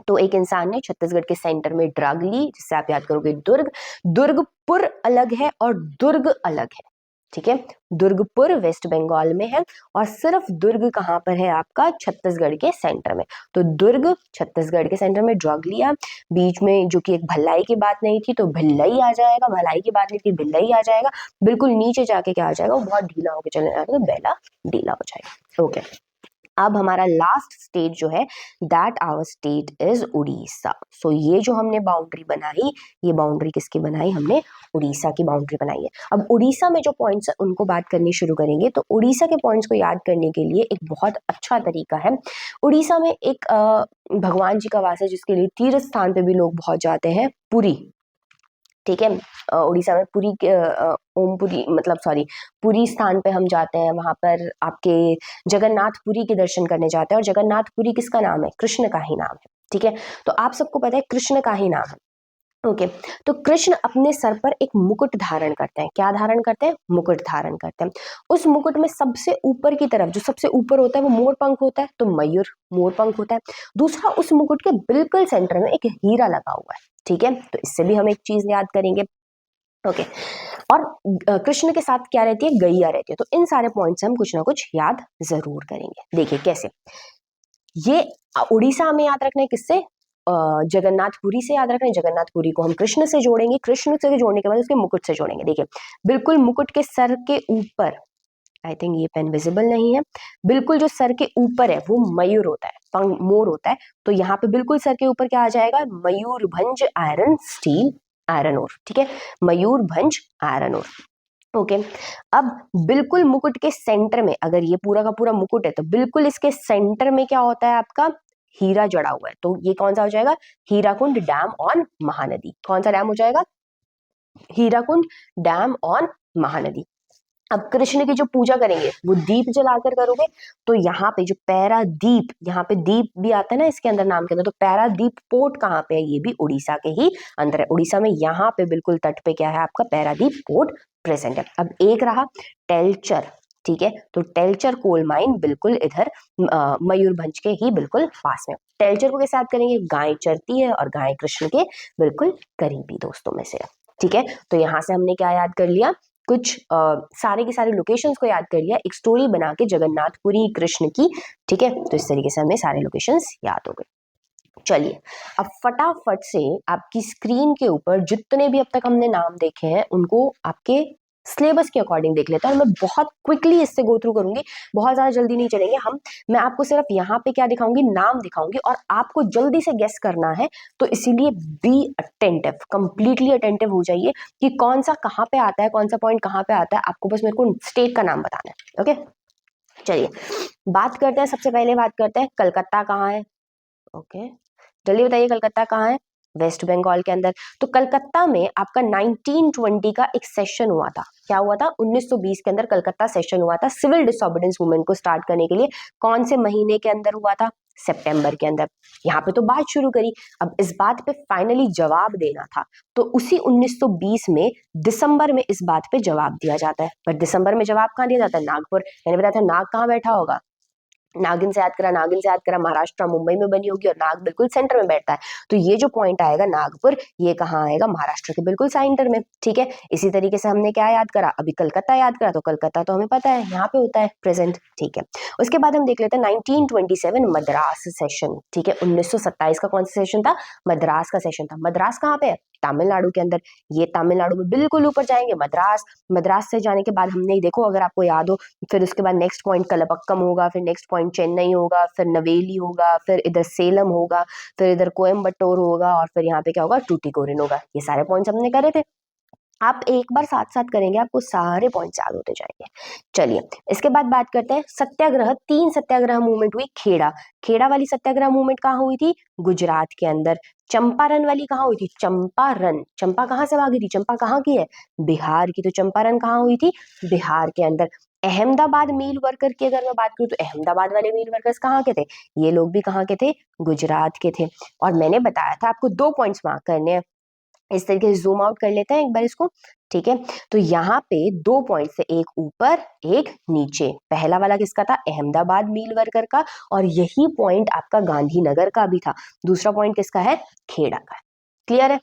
तो एक इंसान ने छत्तीसगढ़ के सेंटर में ड्रग ली, जिससे आप याद करोगे दुर्ग, दुर्गपुर अलग है और दुर्ग अलग है, ठीक है। दुर्गपुर वेस्ट बंगाल में है और सिर्फ दुर्ग कहाँ पर है आपका, छत्तीसगढ़ के सेंटर में। तो दुर्ग छत्तीसगढ़ के सेंटर में ड्रग लिया, बीच में जो कि एक भलाई की बात नहीं थी तो भिल्लई आ जाएगा, भलाई की बात नहीं थी भिल्लई आ जाएगा, बिल्कुल नीचे जाके क्या आ जाएगा, वो बहुत ढीला होकर चले जाएगा, तो बेला ढीला हो जाएगा, ओके। अब हमारा लास्ट स्टेट जो है that our state is Orissa. So ये जो हमने बाउंड्री बनाई, ये बाउंड्री किसकी बनाई, हमने उड़ीसा की बाउंड्री बनाई है। अब उड़ीसा में जो पॉइंट्स है उनको बात करनी शुरू करेंगे। तो उड़ीसा के पॉइंट्स को याद करने के लिए एक बहुत अच्छा तरीका है, उड़ीसा में एक भगवान जी का वास है जिसके लिए तीर्थ स्थान पे भी लोग बहुत जाते हैं, पुरी, ठीक है। उड़ीसा में पुरी के ओमपुरी मतलब सॉरी पुरी स्थान पे हम जाते हैं, वहां पर आपके जगन्नाथपुरी के दर्शन करने जाते हैं, और जगन्नाथपुरी किसका नाम है? कृष्ण का ही नाम है। ठीक है, तो आप सबको पता है कृष्ण का ही नाम है। ओके, तो कृष्ण अपने सर पर एक मुकुट धारण करते हैं। क्या धारण करते हैं? मुकुट धारण करते हैं। उस मुकुट में सबसे ऊपर की तरफ, जो सबसे ऊपर होता है वो मोर पंख होता है, तो मयूर मोर पंख होता है। दूसरा, उस मुकुट के बिल्कुल सेंटर में एक हीरा लगा हुआ है। ठीक है, तो इससे भी हम एक चीज याद करेंगे। ओके, और कृष्ण के साथ क्या रहती है? गैया रहती है। तो इन सारे पॉइंट से हम कुछ ना कुछ याद जरूर करेंगे। देखिए कैसे, ये उड़ीसा हमें याद रखना है किससे? जगन्नाथपुरी से याद रखना है। जगन्नाथपुरी को हम कृष्ण से जोड़ेंगे, कृष्ण से जोड़ने के बाद उसके मुकुट से जोड़ेंगे। देखिए बिल्कुल मुकुट के सर के ऊपर, आई थिंक ये पेन विजिबल नहीं है, बिल्कुल जो सर के ऊपर है वो मयूर होता है, मोर होता है। तो यहाँ पे बिल्कुल सर के ऊपर क्या आ जाएगा? Mayurbhanj iron steel iron ore. ठीक है, मयूरभंज आयरन ओर। ओके, अब बिल्कुल मुकुट के सेंटर में, अगर ये पूरा का पूरा मुकुट है तो बिल्कुल इसके सेंटर में क्या होता है? आपका हीरा जड़ा हुआ है। तो ये कौन सा हो जाएगा? Hirakud dam on Mahanadi. कौन सा डैम हो जाएगा? Hirakud dam on Mahanadi. अब कृष्ण की जो पूजा करेंगे वो दीप जलाकर करोगे। तो यहाँ पे जो पैरादीप, यहाँ पे दीप भी आता है ना इसके अंदर, नाम के अंदर, तो पैरादीप पोर्ट कहाँ पे है? ये भी उड़ीसा के ही अंदर है। उड़ीसा में यहाँ पे बिल्कुल तट पे क्या है? आपका पैरादीप पोर्ट प्रेजेंट है। अब एक रहा टेलचर। ठीक है, तो टेलचर कोल माइन बिल्कुल इधर मयूरभंज के ही बिल्कुल पास में। टेलचर को कैसे याद करेंगे? गाय चरती है और गाय कृष्ण के बिल्कुल करीबी दोस्तों में से है। ठीक है, तो यहाँ से हमने क्या याद कर लिया? कुछ सारे की सारी लोकेशंस को याद कर लिया, एक स्टोरी बना के जगन्नाथपुरी कृष्ण की। ठीक है, तो इस तरीके से हमें सारे लोकेशंस याद हो गए। चलिए अब फटाफट से आपकी स्क्रीन के ऊपर जितने भी अब तक हमने नाम देखे हैं उनको आपके सिलेबस के अकॉर्डिंग देख लेते हैं, और मैं बहुत क्विकली इससे गो थ्रू करूंगी, बहुत ज्यादा जल्दी नहीं चलेंगे हम। मैं आपको सिर्फ यहाँ पे क्या दिखाऊंगी? नाम दिखाऊंगी, और आपको जल्दी से गेस करना है। तो इसीलिए बी अटेंटिव, कंप्लीटली अटेंटिव हो जाइए कि कौन सा कहाँ पे आता है, कौन सा पॉइंट कहाँ पे आता है। आपको बस मेरे को स्टेट का नाम बताना है। ओके, चलिए बात करते हैं। सबसे पहले बात करते हैं कलकत्ता कहाँ है। ओके, जल्दी बताइए कलकत्ता कहाँ है? वेस्ट बंगाल के अंदर। तो कलकत्ता में आपका 1920 का एक सेशन हुआ था। क्या हुआ था? 1920 के अंदर कलकत्ता सेशन हुआ था सिविल डिसऑर्डिनेंस मूवमेंट को स्टार्ट करने के लिए। कौन से महीने के अंदर हुआ था? सितंबर के अंदर। यहाँ पे तो बात शुरू करी, अब इस बात पे फाइनली जवाब देना था। तो उसी 1920 में दिसंबर में इस बात पे जवाब दिया जाता है। पर दिसंबर में जवाब कहाँ दिया जाता है? नागपुर। मैंने बताया था नाग कहाँ बैठा होगा? नागिन से याद करा, नागिन से याद करा, महाराष्ट्र मुंबई में बनी होगी और नाग बिल्कुल सेंटर में बैठता है। तो ये जो पॉइंट आएगा नागपुर, ये कहाँ आएगा? महाराष्ट्र के बिल्कुल सेंटर में। ठीक है, इसी तरीके से हमने क्या याद करा? अभी कलकत्ता याद करा, तो कलकत्ता तो हमें पता है यहाँ पे होता है प्रेजेंट। ठीक है, उसके बाद हम देख लेते हैं 1927 मद्रास सेशन। ठीक है, 1927 का कौन सा सेशन था? मद्रास का सेशन था। मद्रास कहाँ पे है? तमिलनाडु के अंदर। ये तमिलनाडु में बिल्कुल ऊपर जाएंगे मद्रास। मद्रास से जाने के बाद हमने देखो, अगर आपको याद हो, फिर उसके बाद नेक्स्ट पॉइंट कलपक्कम होगा, फिर नेक्स्ट पॉइंट चेन्नई होगा, फिर नवेली होगा, फिर इधर सेलम होगा, फिर इधर कोयम्बटूर होगा, और फिर यहाँ पे क्या होगा? टूटिकोरिन होगा। ये सारे पॉइंट्स हमने करे थे। आप एक बार साथ साथ करेंगे, आपको सारे पॉइंट्स याद होते जाएंगे। चलिए इसके बाद बात करते हैं सत्याग्रह। 3 सत्याग्रह मूवमेंट हुई। खेड़ा, खेड़ा वाली सत्याग्रह मूवमेंट कहाँ हुई थी? गुजरात के अंदर। चंपारण वाली कहाँ हुई थी? चंपारण। चंपा कहाँ से भागी थी? चंपा कहाँ की है? बिहार की। तो चंपारण कहाँ हुई थी? बिहार के अंदर। अहमदाबाद मील वर्कर की अगर मैं बात करूं, तो अहमदाबाद वाले मील वर्कर्स कहाँ के थे? ये लोग भी कहाँ के थे? गुजरात के थे। और मैंने बताया था आपको 2 पॉइंट्स मार्क करने हैं। इस तरीके से जूम आउट कर लेते हैं एक बार इसको। ठीक है, तो यहाँ पे 2 पॉइंट से, एक ऊपर एक नीचे। पहला वाला किसका था? अहमदाबाद मील वर्कर का, और यही पॉइंट आपका गांधीनगर का भी था। दूसरा पॉइंट किसका है? खेड़ा का। क्लियर है?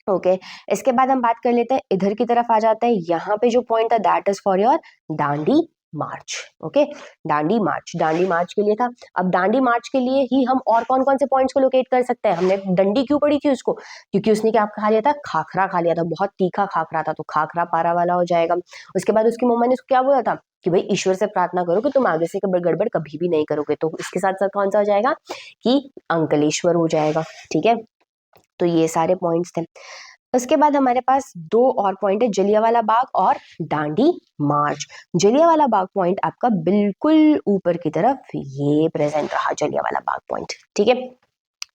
ओके, इसके बाद हम बात कर लेते हैं, इधर की तरफ आ जाते हैं। यहाँ पे जो पॉइंट है that is for your Dandi March. Okay, Dandi March, Dandi March के लिए था। अब दांडी मार्च के लिए ही हम और कौन कौन से पॉइंट्स को लोकेट कर सकते हैं? हमने डंडी क्यों पड़ी थी उसको? क्योंकि उसने क्या खा लिया था? खाखरा खा लिया था, बहुत तीखा खाखरा था, तो खाखरा पारा वाला हो जाएगा। उसके बाद उसकी मम्मा ने उसको क्या बोला था कि भाई ईश्वर से प्रार्थना करो कि तुम आगे से गड़बड़ कभी भी नहीं करोगे। तो इसके साथ साथ कौन सा हो जाएगा? कि अंकलेश्वर हो जाएगा। ठीक है, तो ये सारे पॉइंट्स थे। उसके बाद हमारे पास 2 और पॉइंट है, जलियांवाला बाग और दांडी मार्च। जलियांवाला बाग पॉइंट आपका बिल्कुल ऊपर की तरफ ये प्रेजेंट रहा, जलियांवाला बाग पॉइंट। ठीक है,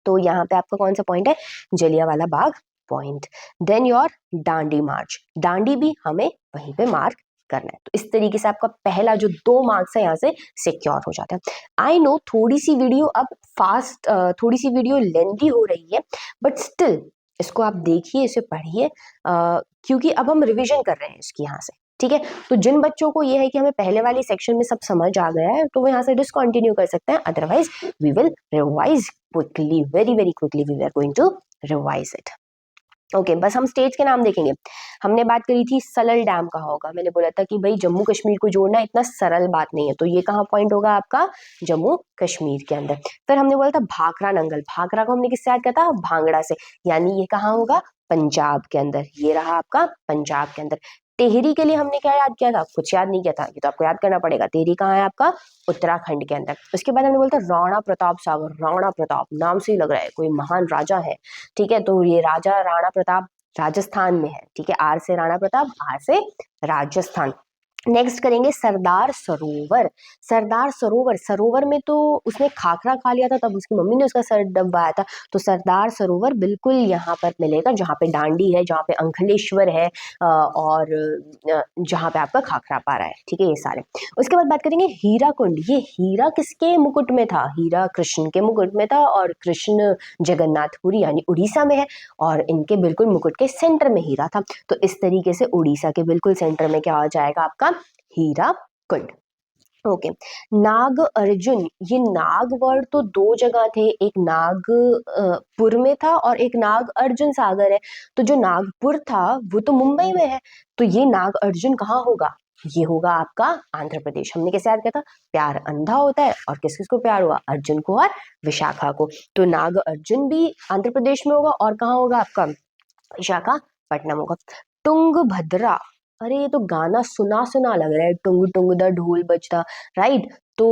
तो यहाँ पे आपका कौन सा पॉइंट है? Jallianwala Bagh point. Then your डांडी मार्च, डांडी भी हमें वहीं पे मार्क करना है। तो इस तरीके से आपका पहला जो 2 मार्क्स है यहाँ से सिक्योर हो जाता है। आई नो थोड़ी सी वीडियो अब फास्ट, थोड़ी सी वीडियो लेंथी हो रही है, बट स्टिल इसको आप देखिए, इसे पढ़िए, क्योंकि अब हम रिवीजन कर रहे हैं इसकी यहाँ से, ठीक है। तो जिन बच्चों को ये है कि हमें पहले वाली सेक्शन में सब समझ आ गया है, तो वो यहाँ से डिसकंटिन्यू कर सकते हैं, otherwise we will revise quickly, very very quickly we are going to revise it. Okay, बस हम स्टेट्स के नाम देखेंगे। हमने बात करी थी सलल डैम कहाँ होगा, मैंने बोला था कि भाई जम्मू कश्मीर को जोड़ना इतना सरल बात नहीं है, तो ये कहाँ पॉइंट होगा आपका, जम्मू कश्मीर के अंदर। फिर हमने बोला था भाखरा नंगल, भाखरा को हमने किससे याद किया था, भांगड़ा से, यानी ये कहाँ होगा, पंजाब के अंदर, ये रहा आपका पंजाब के अंदर। टेहरी के लिए हमने क्या याद किया था, कुछ याद नहीं किया था, ये तो आपको याद करना पड़ेगा। टेहरी कहाँ है आपका, उत्तराखंड के अंदर। उसके बाद हमने बोला था राणा प्रताप सागर, राणा प्रताप नाम से ही लग रहा है कोई महान राजा है, ठीक है। तो ये राजा राणा प्रताप राजस्थान में है, ठीक है। आर से राणा प्रताप, आर से राजस्थान। नेक्स्ट करेंगे सरदार सरोवर, सरदार सरोवर, सरोवर में तो उसने खाखरा खा लिया था, तब उसकी मम्मी ने उसका सर दबाया था। तो सरदार सरोवर बिल्कुल यहाँ पर मिलेगा जहाँ पे डांडी है, जहाँ पे अंकलेश्वर है, और जहाँ पे आपका खाखरा पारा है, ठीक है, ये सारे। उसके बाद बात करेंगे हीरा कुंड, ये हीरा किसके मुकुट में था, हीरा कृष्ण के मुकुट में था, और कृष्ण जगन्नाथपुरी यानी उड़ीसा में है, और इनके बिल्कुल मुकुट के सेंटर में हीरा था। तो इस तरीके से उड़ीसा के बिल्कुल सेंटर में क्या हो जाएगा आपका, हीरा कुंड। ओके, नाग अर्जुन, ये नाग वर्ड तो 2 जगह थे, एक नागपुर में था और एक नाग अर्जुन सागर है। तो जो नागपुर था वो तो मुंबई में है, तो ये नाग अर्जुन कहाँ होगा, ये होगा आपका आंध्र प्रदेश। हमने कैसे याद किया था, प्यार अंधा होता है, और किस किस को प्यार हुआ, अर्जुन को और विशाखा को। तो नाग अर्जुन भी आंध्र प्रदेश में होगा, और कहाँ होगा आपका, विशाखापट्टनम होगा। तुंगभद्रा, अरे ये तो गाना सुना सुना लग रहा है, टुंग टुंग दा ढोल बजता, राइट। तो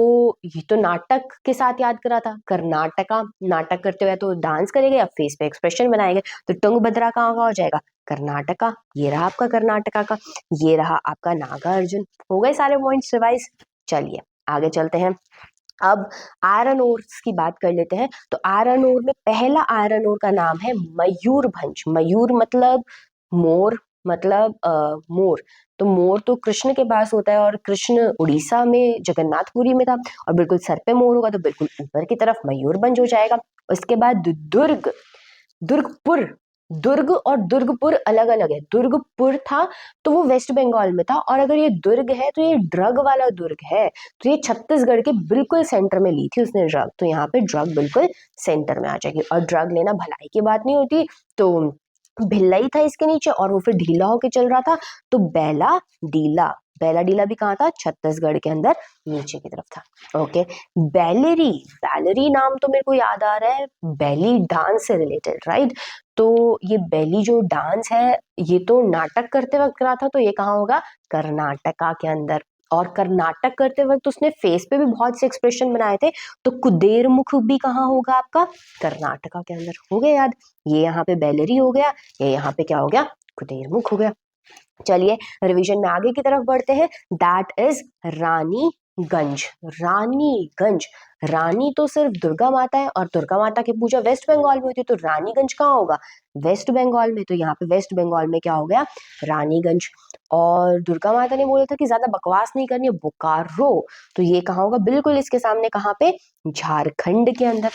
ये तो नाटक के साथ याद करा था, कर्नाटका, नाटक करते हुए तो डांस करेंगे या फेस पे एक्सप्रेशन बनाएंगे, तो तुंगभद्रा कहाँ का हो जाएगा, कर्नाटका। ये रहा आपका कर्नाटका का, ये रहा आपका नागा अर्जुन। हो गए सारे पॉइंट्स रिवाइज। चलिए आगे चलते हैं। अब आयरन ओर्स की बात कर लेते हैं। तो आयरन ओर में पहला आयरन ओर का नाम है मयूरभंज। मयूर मतलब मोर, मतलब मोर। तो मोर तो कृष्ण के पास होता है, और कृष्ण उड़ीसा में जगन्नाथपुरी में था, और बिल्कुल सर पे मोर होगा तो बिल्कुल ऊपर की तरफ मयूरभंज हो जाएगा। उसके बाद दुर्ग, दुर्गपुर, दुर्ग और दुर्गपुर अलग अलग है। दुर्गपुर था तो वो वेस्ट बंगाल में था, और अगर ये दुर्ग है तो ये ड्रग वाला दुर्ग है। तो ये छत्तीसगढ़ के बिल्कुल सेंटर में ली थी उसने ड्रग, तो यहाँ पे ड्रग बिल्कुल सेंटर में आ जाएगी। और ड्रग लेना भलाई की बात नहीं होती, तो भिल्लाई था इसके नीचे, और वो फिर ढीला होके चल रहा था, तो बेला डीला, बेला डीला भी कहाँ था, छत्तीसगढ़ के अंदर नीचे की तरफ था। ओके, बैलेरी, बैलेरी नाम तो मेरे को याद आ रहा है बैली डांस से रिलेटेड, राइट। तो ये बैली जो डांस है ये तो नाटक करते वक्त करा था, तो ये कहाँ होगा, कर्नाटका के अंदर। और कर्नाटक करते वक्त उसने फेस पे भी बहुत से एक्सप्रेशन बनाए थे, तो कुदेर मुख भी कहाँ होगा आपका, कर्नाटका के अंदर। हो गया याद, ये यहाँ पे बैलेरी हो गया, ये यहाँ पे क्या हो गया, कुदेर मुख हो गया। चलिए रिवीजन में आगे की तरफ बढ़ते हैं। That is Raniganj, Raniganj. रानी तो सिर्फ दुर्गा माता है, और दुर्गा माता की पूजा वेस्ट बंगाल में होती है, तो रानीगंज कहाँ होगा, वेस्ट बंगाल में। तो यहाँ पे वेस्ट बंगाल में क्या हो गया, रानीगंज। और दुर्गा माता ने बोला था कि ज्यादा बकवास नहीं करनी है, बोकारो, तो ये कहाँ होगा, बिल्कुल इसके सामने, कहाँ पे, झारखंड के अंदर,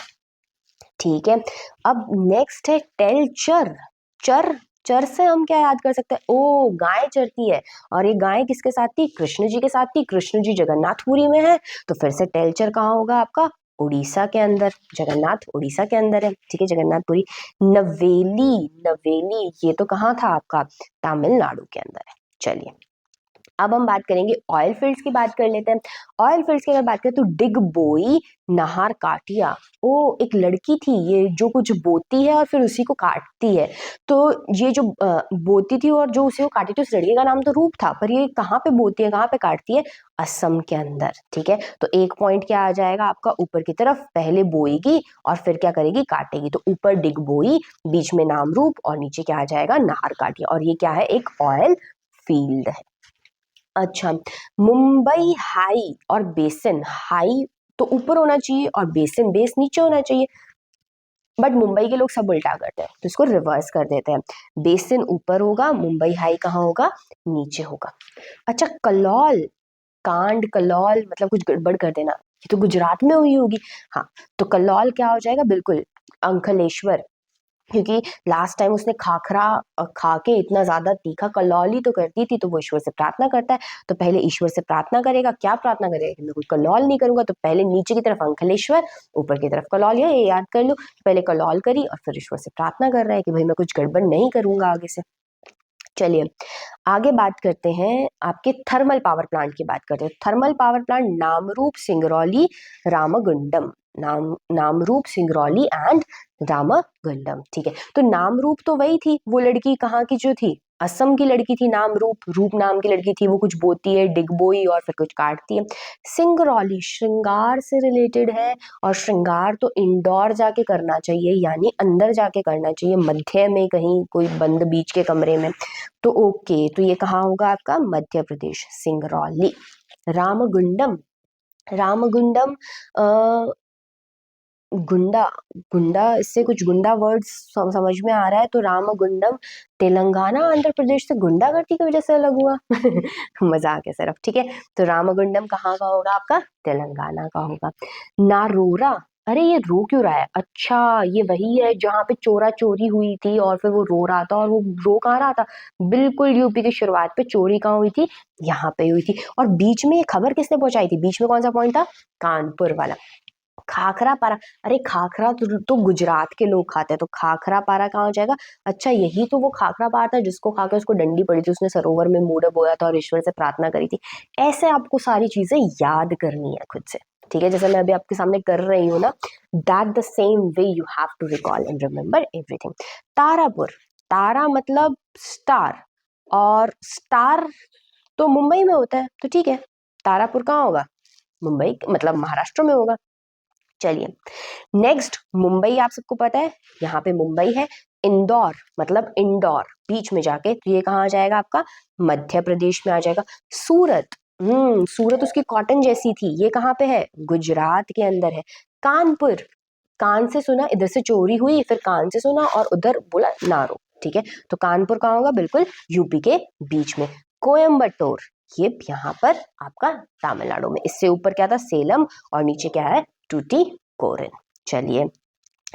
ठीक है। अब नेक्स्ट है टेलचर, चर, चर से हम क्या याद कर सकते हैं, ओ गाय चरती है, और ये गाय किसके साथ थी, कृष्ण जी के साथ थी, कृष्ण जी जगन्नाथपुरी में है, तो फिर से टेलचर कहाँ होगा आपका, उड़ीसा के अंदर, जगन्नाथ उड़ीसा के अंदर है, ठीक है, जगन्नाथपुरी। नवेली, नवेली ये तो कहाँ था आपका, तमिलनाडु के अंदर है। चलिए अब हम बात करेंगे ऑयल फील्ड्स की, बात कर लेते हैं। ऑयल फील्ड्स की अगर बात करें तो डिग बोई नहार काटिया, ओ एक लड़की थी ये जो कुछ बोती है और फिर उसी को काटती है। तो ये जो बोती थी और जो उसे वो काटी थी, उस लड़की का नाम तो रूप था, पर ये कहाँ पे बोती है, कहाँ पे काटती है, असम के अंदर, ठीक है। तो एक पॉइंट क्या आ जाएगा आपका, ऊपर की तरफ पहले बोएगी और फिर क्या करेगी, काटेगी। तो ऊपर डिग बोई, बीच में नाम रूप, और नीचे क्या आ जाएगा, नाहर काटिया, और ये क्या है, एक ऑयल फील्ड है। अच्छा, मुंबई हाई और बेसिन, हाई तो ऊपर होना चाहिए और बेसिन बेस नीचे होना चाहिए। बट मुंबई के लोग सब उल्टा करते हैं, तो इसको रिवर्स कर देते हैं। बेसिन ऊपर होगा, मुंबई हाई कहाँ होगा, नीचे होगा। अच्छा कलौल, कांड कलौल मतलब कुछ गड़बड़ कर देना, ये तो गुजरात में हुई होगी। हाँ, तो कलौल क्या हो जाएगा, बिल्कुल अंकलेश्वर, क्योंकि लास्ट टाइम उसने खाखरा खा के इतना ज्यादा तीखा कलौली तो करती थी, तो वो ईश्वर से प्रार्थना करता है, तो पहले ईश्वर से प्रार्थना करेगा, क्या प्रार्थना करेगा कि मैं कोई कलौल नहीं करूंगा, तो पहले नीचे की तरफ अंकलेश्वर, ऊपर की तरफ कलौल, ये याद कर लो, पहले कलौल करी और फिर ईश्वर से प्रार्थना कर रहा है कि भाई मैं कुछ गड़बड़ नहीं करूंगा आगे से। चलिए आगे बात करते हैं, आपके थर्मल पावर प्लांट की बात करते हैं। Thermal power plant Namrup, Singrauli, Ramagundam, Namrup, Singrauli and Ramagundam. ठीक है, तो नामरूप तो वही थी, वो लड़की कहाँ की जो थी, असम की लड़की थी, नामरूप, रूप नाम की लड़की थी, वो कुछ बोती है, डिगबोई और फिर कुछ काटती है। सिंगरौली श्रृंगार से रिलेटेड है, और श्रृंगार तो इंडोर जाके करना चाहिए, यानी अंदर जाके करना चाहिए, मध्य में कहीं कोई बंद बीच के कमरे में। तो ओके, तो ये कहाँ होगा आपका, मध्य प्रदेश, सिंगरौली। रामगुंडम, रामगुंडम गुंडा, गुंडा इससे कुछ गुंडा वर्ड्स समझ में आ रहा है, तो रामगुंडम तेलंगाना आंध्र प्रदेश से गुंडागर्दी की वजह से अलग हुआ। मजाक है सिर्फ, ठीक है। तो रामगुंडम कहाँ का होगा आपका, तेलंगाना का होगा। नारोरा, अरे ये रो क्यों रहा है, अच्छा ये वही है जहाँ पे चोरा चोरी हुई थी और फिर वो रो रहा था, और वो रो कहाँ रहा था, बिल्कुल यूपी की शुरुआत पे चोरी कहाँ हुई थी, यहाँ पे हुई थी। और बीच में ये खबर किसने पहुंचाई थी, बीच में कौन सा पॉइंट था, कानपुर वाला। खाखरा पारा, अरे खाखरा तो गुजरात के लोग खाते हैं, तो खाखरा पारा कहाँ हो जाएगा, अच्छा यही तो वो खाखरा पारा था जिसको खा के उसको डंडी पड़ी थी, उसने सरोवर में मुंह बोया था और ईश्वर से प्रार्थना करी थी। ऐसे आपको सारी चीजें याद करनी है खुद से, ठीक है, जैसे मैं अभी आपके सामने कर रही हूँ ना, that the same way you have to recall and remember everything. Tarapur, तारा मतलब स्टार, और स्टार तो मुंबई में होता है, तो ठीक है, तारापुर कहाँ होगा, मुंबई मतलब महाराष्ट्र में होगा। चलिए नेक्स्ट, मुंबई आप सबको पता है, यहाँ पे मुंबई है। इंदौर मतलब इंडोर, बीच में जाके, तो ये कहाँ आ जाएगा आपका, मध्य प्रदेश में आ जाएगा। सूरत, सूरत उसकी कॉटन जैसी थी, ये कहाँ पे है, गुजरात के अंदर है। कानपुर, कान से सुना, इधर से चोरी हुई, फिर कान से सुना और उधर बोला नारो, ठीक है, तो कानपुर कहाँ होगा, बिल्कुल यूपी के बीच में। कोयम्बटूर, ये यहाँ पर आपका तमिलनाडु में, इससे ऊपर क्या था, सेलम, और नीचे क्या है, टूटीकोरिन। चलिए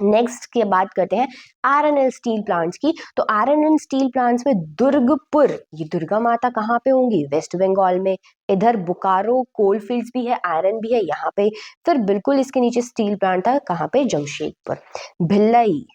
नेक्स्ट की बात करते हैं आरएनएल स्टील प्लांट्स की। तो आरएनएल स्टील प्लांट्स में दुर्गपुर, ये दुर्गा माता कहाँ पे होंगी, वेस्ट बंगाल में। इधर बोकारो कोल फील्ड्स भी है, आयरन भी है यहाँ पे। फिर बिल्कुल इसके नीचे स्टील प्लांट था, कहाँ पे, जमशेदपुर। भिल्लई,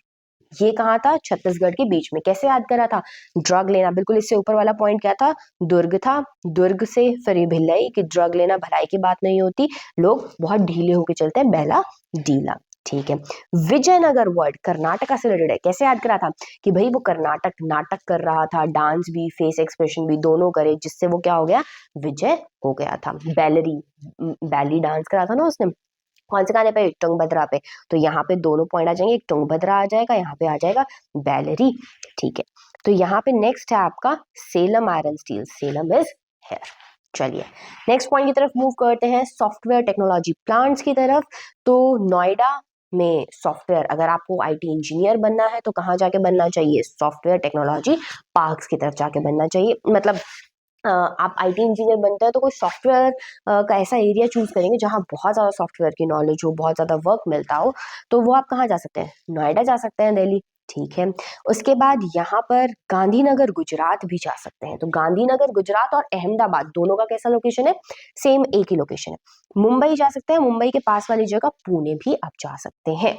ये कहाँ था, छत्तीसगढ़ के बीच में। कैसे याद करा था, ड्रग लेना, बिल्कुल इससे ऊपर वाला पॉइंट क्या था, दुर्ग था, दुर्ग से फिर ये भिलाई कि ड्रग लेना भलाई की बात नहीं होती, लोग बहुत ढीले होके चलते हैं, बेला डीला, ठीक है। विजयनगर वर्ड कर्नाटका से रिलेटेड है, कैसे याद करा था कि भाई वो कर्नाटक नाटक कर रहा था, डांस भी फेस एक्सप्रेशन भी दोनों करे, जिससे वो क्या हो गया, विजय हो गया था। बैलरी, बैली डांस करा था ना उसने, कौन से गाने पे, तुंगभद्रा पे, तो यहाँ पे दोनों पॉइंट आ जाएंगे, एक तुंगभद्रा आ जाएगा, यहाँ पे आ जाएगा बैलरी, ठीक है। तो यहाँ पे नेक्स्ट है आपका Salem iron steel, Salem is here. चलिए नेक्स्ट पॉइंट की तरफ मूव करते हैं, सॉफ्टवेयर टेक्नोलॉजी प्लांट्स की तरफ। तो नोएडा में सॉफ्टवेयर, अगर आपको आईटी इंजीनियर बनना है तो कहाँ जाके बनना चाहिए, सॉफ्टवेयर टेक्नोलॉजी पार्क्स की तरफ जाके बनना चाहिए। मतलब आप आईटी इंजीनियर बनते हैं तो कोई सॉफ्टवेयर का ऐसा एरिया चूज करेंगे जहाँ बहुत ज़्यादा सॉफ्टवेयर की नॉलेज हो, बहुत ज़्यादा वर्क मिलता हो, तो वो आप कहाँ जा सकते हैं, नोएडा जा सकते हैं, दिल्ली, ठीक है। उसके बाद यहाँ पर गांधीनगर गुजरात भी जा सकते हैं, तो गांधीनगर गुजरात और अहमदाबाद दोनों का कैसा लोकेशन है, सेम एक ही लोकेशन है। मुंबई जा सकते हैं, मुंबई के पास वाली जगह पुणे भी आप जा सकते हैं।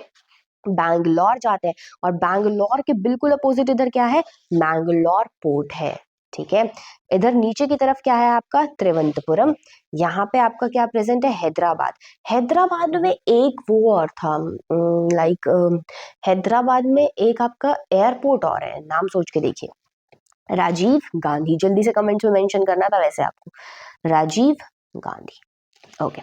बैंगलोर जाते हैं, और बैंगलोर के बिल्कुल अपोजिट इधर क्या है, मैंगलोर पोर्ट है, ठीक है। इधर नीचे की तरफ क्या है आपका, त्रिवेंद्रपुरम, यहाँ पे आपका क्या प्रेजेंट है, हैदराबाद। हैदराबाद में एक वो और था, लाइक हैदराबाद में एक आपका एयरपोर्ट और है, नाम सोच के देखिए, राजीव गांधी, जल्दी से कमेंट्स में मेंशन करना था वैसे आपको, Rajiv Gandhi, okay.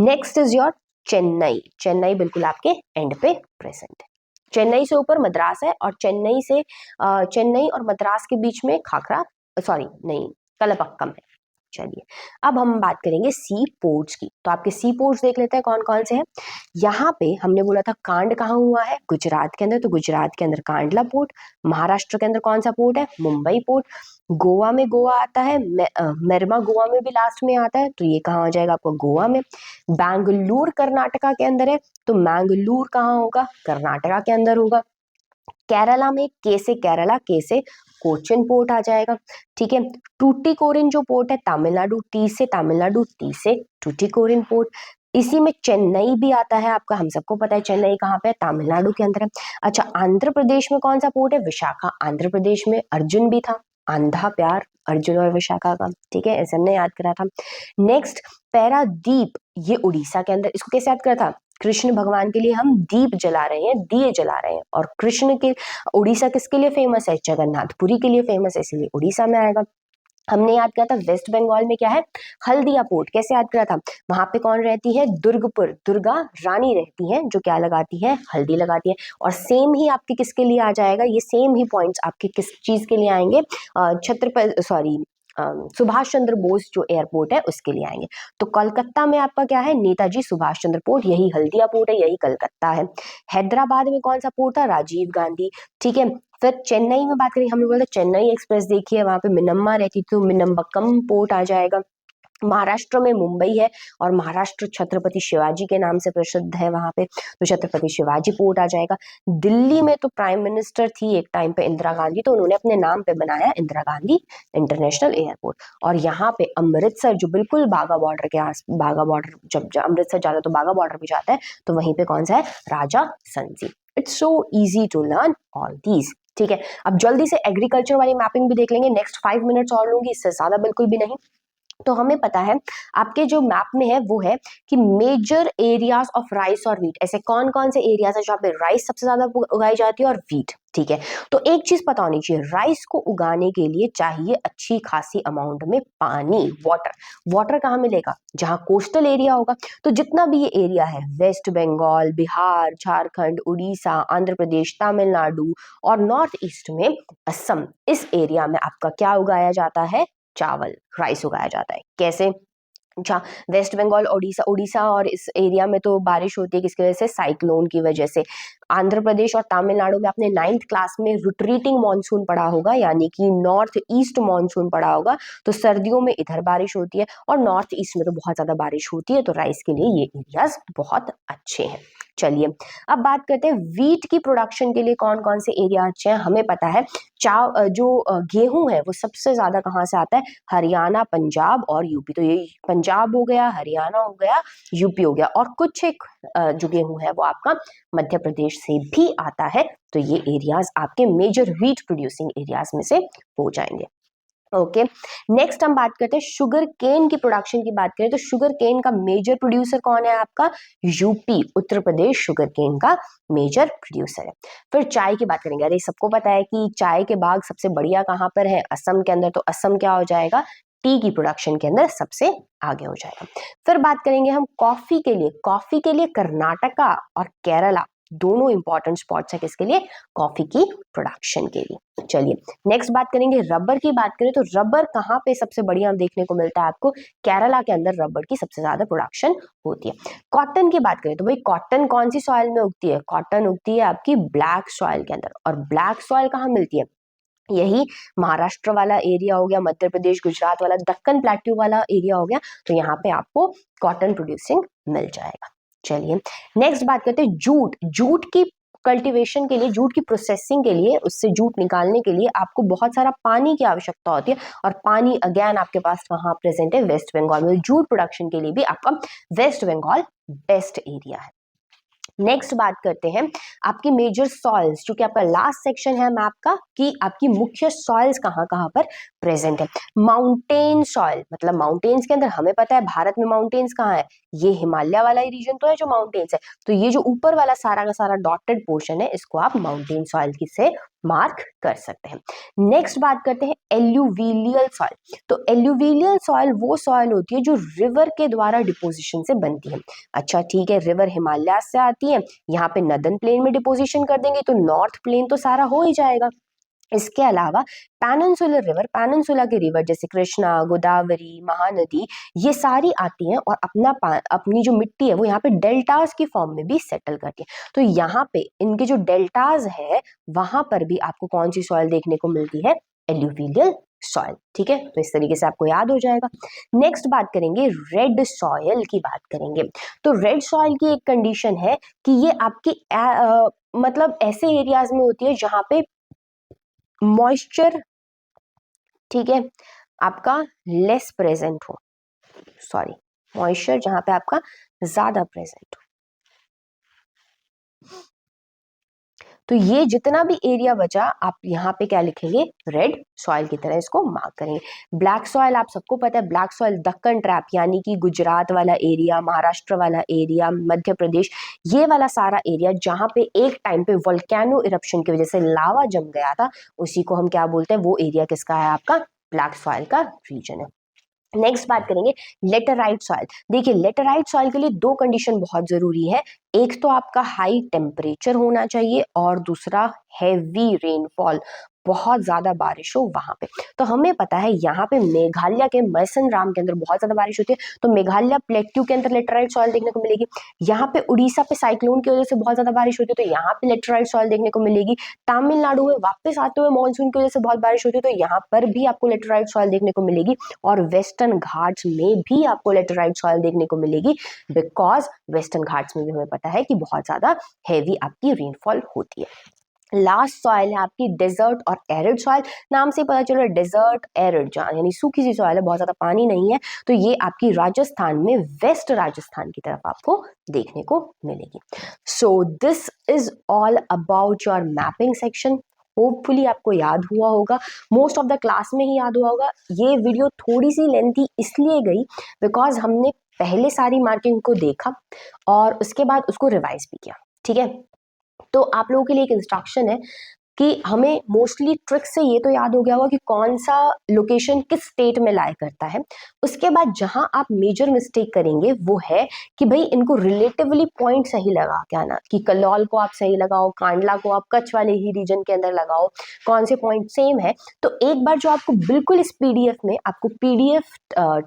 Next is your Chennai, Chennai बिल्कुल आपके एंड पे प्रेजेंट है। चेन्नई से ऊपर मद्रास है, और चेन्नई से चेन्नई और मद्रास के बीच में खाखरा, सॉरी नहीं, कलपक्कम है, चलिए अब हम बात करेंगे सी पोर्ट्स की। तो आपके सी पोर्ट्स देख लेते हैं कौन कौन से हैं। यहाँ पे हमने बोला था कांड कहाँ हुआ है, गुजरात के अंदर, तो गुजरात के अंदर कांडला पोर्ट। महाराष्ट्र के अंदर कौन सा पोर्ट है, मुंबई पोर्ट। गोवा में गोवा आता है, मेरमा गोवा में भी लास्ट में आता है, तो ये कहाँ हो जाएगा आपको, गोवा में। बैंगलोर कर्नाटका के अंदर है, तो मैंगलोर कहाँ होगा, कर्नाटका के अंदर होगा। केरला में के से केरला, के से कोचिन पोर्ट आ जाएगा। ठीक है, टूटीकोरिन जो पोर्ट है तमिलनाडु, टी से तमिलनाडु, टी से टूटीकोरिन पोर्ट। इसी में चेन्नई भी आता है आपका, हम सबको पता है चेन्नई कहाँ पे है, तमिलनाडु के अंदर है। अच्छा, आंध्र प्रदेश में कौन सा पोर्ट है, विशाखा। आंध्र प्रदेश में अर्जुन भी था, आंधा प्यार, अर्जुन और विशाखा का। ठीक है, ऐसे हमने याद करा था। नेक्स्ट, पैरादीप, ये उड़ीसा के अंदर। इसको कैसे याद करा था, कृष्ण भगवान के लिए हम दीप जला रहे हैं, दिए जला रहे हैं। और कृष्ण के, उड़ीसा किसके लिए फेमस है, जगन्नाथपुरी के लिए फेमस है, इसलिए उड़ीसा में आएगा। हमने याद किया था वेस्ट बंगाल में क्या है, हल्दिया पोर्ट। कैसे याद करा था, वहां पे कौन रहती है, दुर्गपुर, दुर्गा रानी रहती है, जो क्या लगाती है, हल्दी लगाती है। और सेम ही आपके किसके लिए आ जाएगा, ये सेम ही पॉइंट्स आपके किस चीज के लिए आएंगे, छत्रपति सॉरी सुभाष चंद्र बोस जो एयरपोर्ट है उसके लिए आएंगे। तो कोलकाता में आपका क्या है, नेताजी सुभाष चंद्र पोर्ट, यही हल्दिया पोर्ट है, यही कलकत्ता है। हैदराबाद में कौन सा पोर्ट था, राजीव गांधी। ठीक है, फिर चेन्नई में बात करें, हमने बोला चेन्नई एक्सप्रेस देखिए, वहां पे मिनम्मा रहती थी, तो मिनम्बक्कम पोर्ट आ जाएगा। महाराष्ट्र में मुंबई है, और महाराष्ट्र छत्रपति शिवाजी के नाम से प्रसिद्ध है वहां पे, तो छत्रपति शिवाजी पोर्ट आ जाएगा। दिल्ली में तो प्राइम मिनिस्टर थी एक टाइम पे इंदिरा गांधी, तो उन्होंने अपने नाम पे बनाया इंदिरा गांधी इंटरनेशनल एयरपोर्ट। और यहाँ पे अमृतसर, जो बिल्कुल बाघा बॉर्डर के आस, बाघा बॉर्डर जब अमृतसर जाता है तो बाघा बॉर्डर भी जाता है, तो वहीं पे कौन सा है, Raja Sansi. It's so easy to learn all these. ठीक है, अब जल्दी से एग्रीकल्चर वाली मैपिंग भी देख लेंगे, नेक्स्ट 5 मिनट्स और लूंगी, इससे ज्यादा बिल्कुल भी नहीं। तो हमें पता है आपके जो मैप में है वो है कि मेजर एरियाज ऑफ राइस और व्हीट, ऐसे कौन कौन से एरियाज है जहाँ पे राइस सबसे ज्यादा उगाई जाती है और व्हीट। ठीक है, तो एक चीज पता होनी चाहिए, राइस को उगाने के लिए चाहिए अच्छी खासी अमाउंट में पानी, वाटर। वाटर कहाँ मिलेगा, जहाँ कोस्टल एरिया होगा। तो जितना भी ये एरिया है, वेस्ट बंगाल, बिहार, झारखंड, उड़ीसा, आंध्र प्रदेश, तमिलनाडु और नॉर्थ ईस्ट में असम, इस एरिया में आपका क्या उगाया जाता है, चावल, राइस उगाया जाता है। कैसे, जहाँ वेस्ट बंगाल, उड़ीसा, उड़ीसा और इस एरिया में तो बारिश होती है किसकी वजह से, साइक्लोन की वजह से। आंध्र प्रदेश और तमिलनाडु में आपने 9th क्लास में रिट्रीटिंग मानसून पढ़ा होगा, यानी कि नॉर्थ ईस्ट मानसून पढ़ा होगा। तो सर्दियों में इधर बारिश होती है और नॉर्थ ईस्ट में तो बहुत ज्यादा बारिश होती है, तो राइस के लिए ये एरियाज बहुत अच्छे हैं। चलिए अब बात करते हैं वीट की प्रोडक्शन के लिए कौन कौन से एरिया अच्छे हैं। हमें पता है जो गेहूं है वो सबसे ज्यादा कहाँ से आता है, हरियाणा, पंजाब और यूपी। तो ये पंजाब हो गया, हरियाणा हो गया, यूपी हो गया, और कुछ एक जो गेहूं है वो आपका मध्य प्रदेश से भी आता है। तो ये एरियाज आपके मेजर व्हीट प्रोड्यूसिंग एरियाज में से हो जाएंगे। ओके, नेक्स्ट हम बात करते हैं शुगर केन की प्रोडक्शन की बात करें तो शुगर केन का मेजर प्रोड्यूसर कौन है आपका, UP, Uttar Pradesh sugar cane का मेजर प्रोड्यूसर है। फिर चाय की बात करेंगे, अरे सबको पता है कि चाय के बाग सबसे बढ़िया कहाँ पर है, असम के अंदर, तो असम क्या हो जाएगा, टी की प्रोडक्शन के अंदर सबसे आगे हो जाएगा। फिर बात करेंगे हम कॉफी के लिए, कॉफी के लिए कर्नाटका और केरला दोनों इंपॉर्टेंट स्पॉट्स है किसके लिए, कॉफी की प्रोडक्शन के लिए। चलिए नेक्स्ट बात करेंगे रबर की बात करें तो रबर कहाँ पे सबसे बढ़िया देखने को मिलता है आपको, केरला के अंदर रबर की सबसे ज्यादा प्रोडक्शन होती है। कॉटन की बात करें तो भाई कॉटन कौन सी सॉइल में उगती है, कॉटन उगती है आपकी ब्लैक सॉइल के अंदर। और ब्लैक सॉइल कहाँ मिलती है, यही महाराष्ट्र वाला एरिया हो गया, मध्य प्रदेश, गुजरात वाला, दक्कन प्लेट्यू वाला एरिया हो गया, तो यहाँ पे आपको कॉटन प्रोड्यूसिंग मिल जाएगा। चलिए नेक्स्ट बात करते हैं जूट। जूट की कल्टीवेशन के लिए, जूट की प्रोसेसिंग के लिए, उससे जूट निकालने के लिए आपको बहुत सारा पानी की आवश्यकता होती है, और पानी अगेन आपके पास कहाँ प्रेजेंट है, वेस्ट बंगाल में। जूट प्रोडक्शन के लिए भी आपका वेस्ट बंगाल बेस्ट एरिया है। नेक्स्ट बात करते हैं आपकी मेजर सॉइल्स, जो कि आपका लास्ट सेक्शन है मैप का, कि आपकी मुख्य सॉइल्स कहाँ कहाँ पर प्रेजेंट है। माउंटेन सॉइल, मतलब माउंटेन्स के अंदर हमें पता है भारत में माउंटेन्स कहाँ है, ये हिमालय वाला ही रीजन तो है जो माउंटेन्स है, तो ये जो ऊपर वाला सारा का सारा डॉटेड पोर्शन है इसको आप माउंटेन सॉइल की से मार्क कर सकते हैं। नेक्स्ट बात करते हैं एल्यूविलियल सॉइल। तो एल्यूविलियल सॉइल वो सॉइल होती है जो रिवर के द्वारा डिपोजिशन से बनती है। अच्छा ठीक है, रिवर हिमालय से आती है, यहाँ पे नदन प्लेन में डिपोजिशन कर देंगे तो नॉर्थ प्लेन तो सारा हो ही जाएगा। इसके अलावा पेनिनसुलर रिवर, पेनिनसुला के रिवर जैसे कृष्णा, गोदावरी, महानदी, ये सारी आती हैं और अपनी जो मिट्टी है वो यहाँ पे डेल्टास की फॉर्म में भी सेटल करती है। तो यहाँ पे इनके जो डेल्टास है वहां पर भी आपको कौन सी सॉइल देखने को मिलती है? Alluvial soil. ठीक है, तो इस तरीके से आपको याद हो जाएगा। नेक्स्ट बात करेंगे रेड सॉइल की बात करेंगे। तो रेड सॉइल की एक कंडीशन है कि ये आपकी मतलब ऐसे एरियाज में होती है जहां पे मॉइस्चर, ठीक है, आपका लेस प्रेजेंट हो, सॉरी, मॉइस्चर जहां पे आपका ज्यादा प्रेजेंट हो। तो ये जितना भी एरिया बचा आप यहाँ पे क्या लिखेंगे? रेड सॉइल की तरह इसको मार्क करेंगे। ब्लैक सॉइल आप सबको पता है, ब्लैक सॉइल दक्कन ट्रैप यानी कि गुजरात वाला एरिया, महाराष्ट्र वाला एरिया, मध्य प्रदेश, ये वाला सारा एरिया जहाँ पे एक टाइम पे वोल्केनो इरप्शन की वजह से लावा जम गया था, उसी को हम क्या बोलते हैं? वो एरिया किसका है? आपका ब्लैक सॉइल का रीजन है। नेक्स्ट बात करेंगे लेटेराइट सॉइल। देखिए लेटेराइट सॉइल के लिए दो कंडीशन बहुत जरूरी है। एक तो आपका हाई टेम्परेचर होना चाहिए और दूसरा हैवी रेनफॉल, बहुत ज्यादा बारिश हो वहां पे। तो हमें पता है यहाँ पे मेघालय के मैसन राम के अंदर बहुत ज्यादा बारिश होती है, तो मेघालय प्लेट्यू के अंदर लेटेराइट सॉइल देखने को मिलेगी। यहाँ पे उड़ीसा पे साइक्लोन की वजह से बहुत ज्यादा बारिश होती है, तो यहाँ पे लेटेराइट सॉइल देखने को मिलेगी। तमिलनाडु में वापस आते हुए मानसून की वजह से बहुत बारिश होती है, तो यहाँ पर भी आपको लेटेराइट सॉइल देखने को मिलेगी। और वेस्टर्न घाट्स में भी आपको लेटेराइट सॉइल देखने को मिलेगी, बिकॉज वेस्टर्न घाट्स में भी हमें पता है कि बहुत ज्यादा हैवी आपकी रेनफॉल होती है। लास्ट सॉइल है आपकी डेजर्ट और एरिड सॉइल। नाम से पता चल रहा है डेजर्ट एरिड, यानी सूखी सी सॉइल है, बहुत ज्यादा पानी नहीं है। तो ये आपकी राजस्थान में, वेस्ट राजस्थान की तरफ आपको देखने को मिलेगी। So this is all about your mapping section. Hopefully आपको याद हुआ होगा, मोस्ट ऑफ द क्लास में ही याद हुआ होगा। ये वीडियो थोड़ी सी लेंथी इसलिए गई बिकॉज हमने पहले सारी मार्किंग को देखा और उसके बाद उसको रिवाइज भी किया। ठीक है, तो आप लोगों के लिए एक इंस्ट्रक्शन है कि हमें मोस्टली ट्रिक से ये तो याद हो गया होगा कि कौन सा लोकेशन किस स्टेट में लाई करता है। उसके बाद जहां आप मेजर मिस्टेक करेंगे वो है कि भाई इनको रिलेटिवली पॉइंट सही लगा के आना, कि कल्लौल को आप सही लगाओ, कांडला को आप कच्छ वाले ही रीजन के अंदर लगाओ, कौन से पॉइंट सेम है। तो एक बार जो आपको बिल्कुल इस पीडीएफ में, आपको पीडीएफ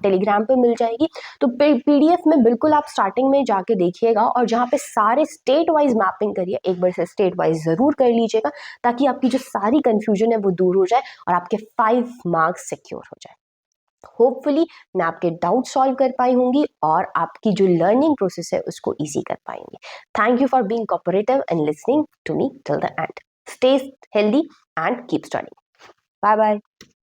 टेलीग्राम पे मिल जाएगी, तो पीडीएफ में बिल्कुल आप स्टार्टिंग में जाके देखिएगा और जहाँ पे सारे स्टेट वाइज मैपिंग करिए, एक बार से स्टेट वाइज जरूर कर लीजिएगा, ताकि आपकी जो सारी कंफ्यूजन है वो दूर हो जाए और आपके 5 मार्क्स सिक्योर हो जाए। होपफुली मैं आपके डाउट सॉल्व कर पाई होंगी और आपकी जो लर्निंग प्रोसेस है उसको इजी कर पाएंगे। Thank you for being cooperative and listening to me till the end. Stay healthy and keep studying. Bye bye.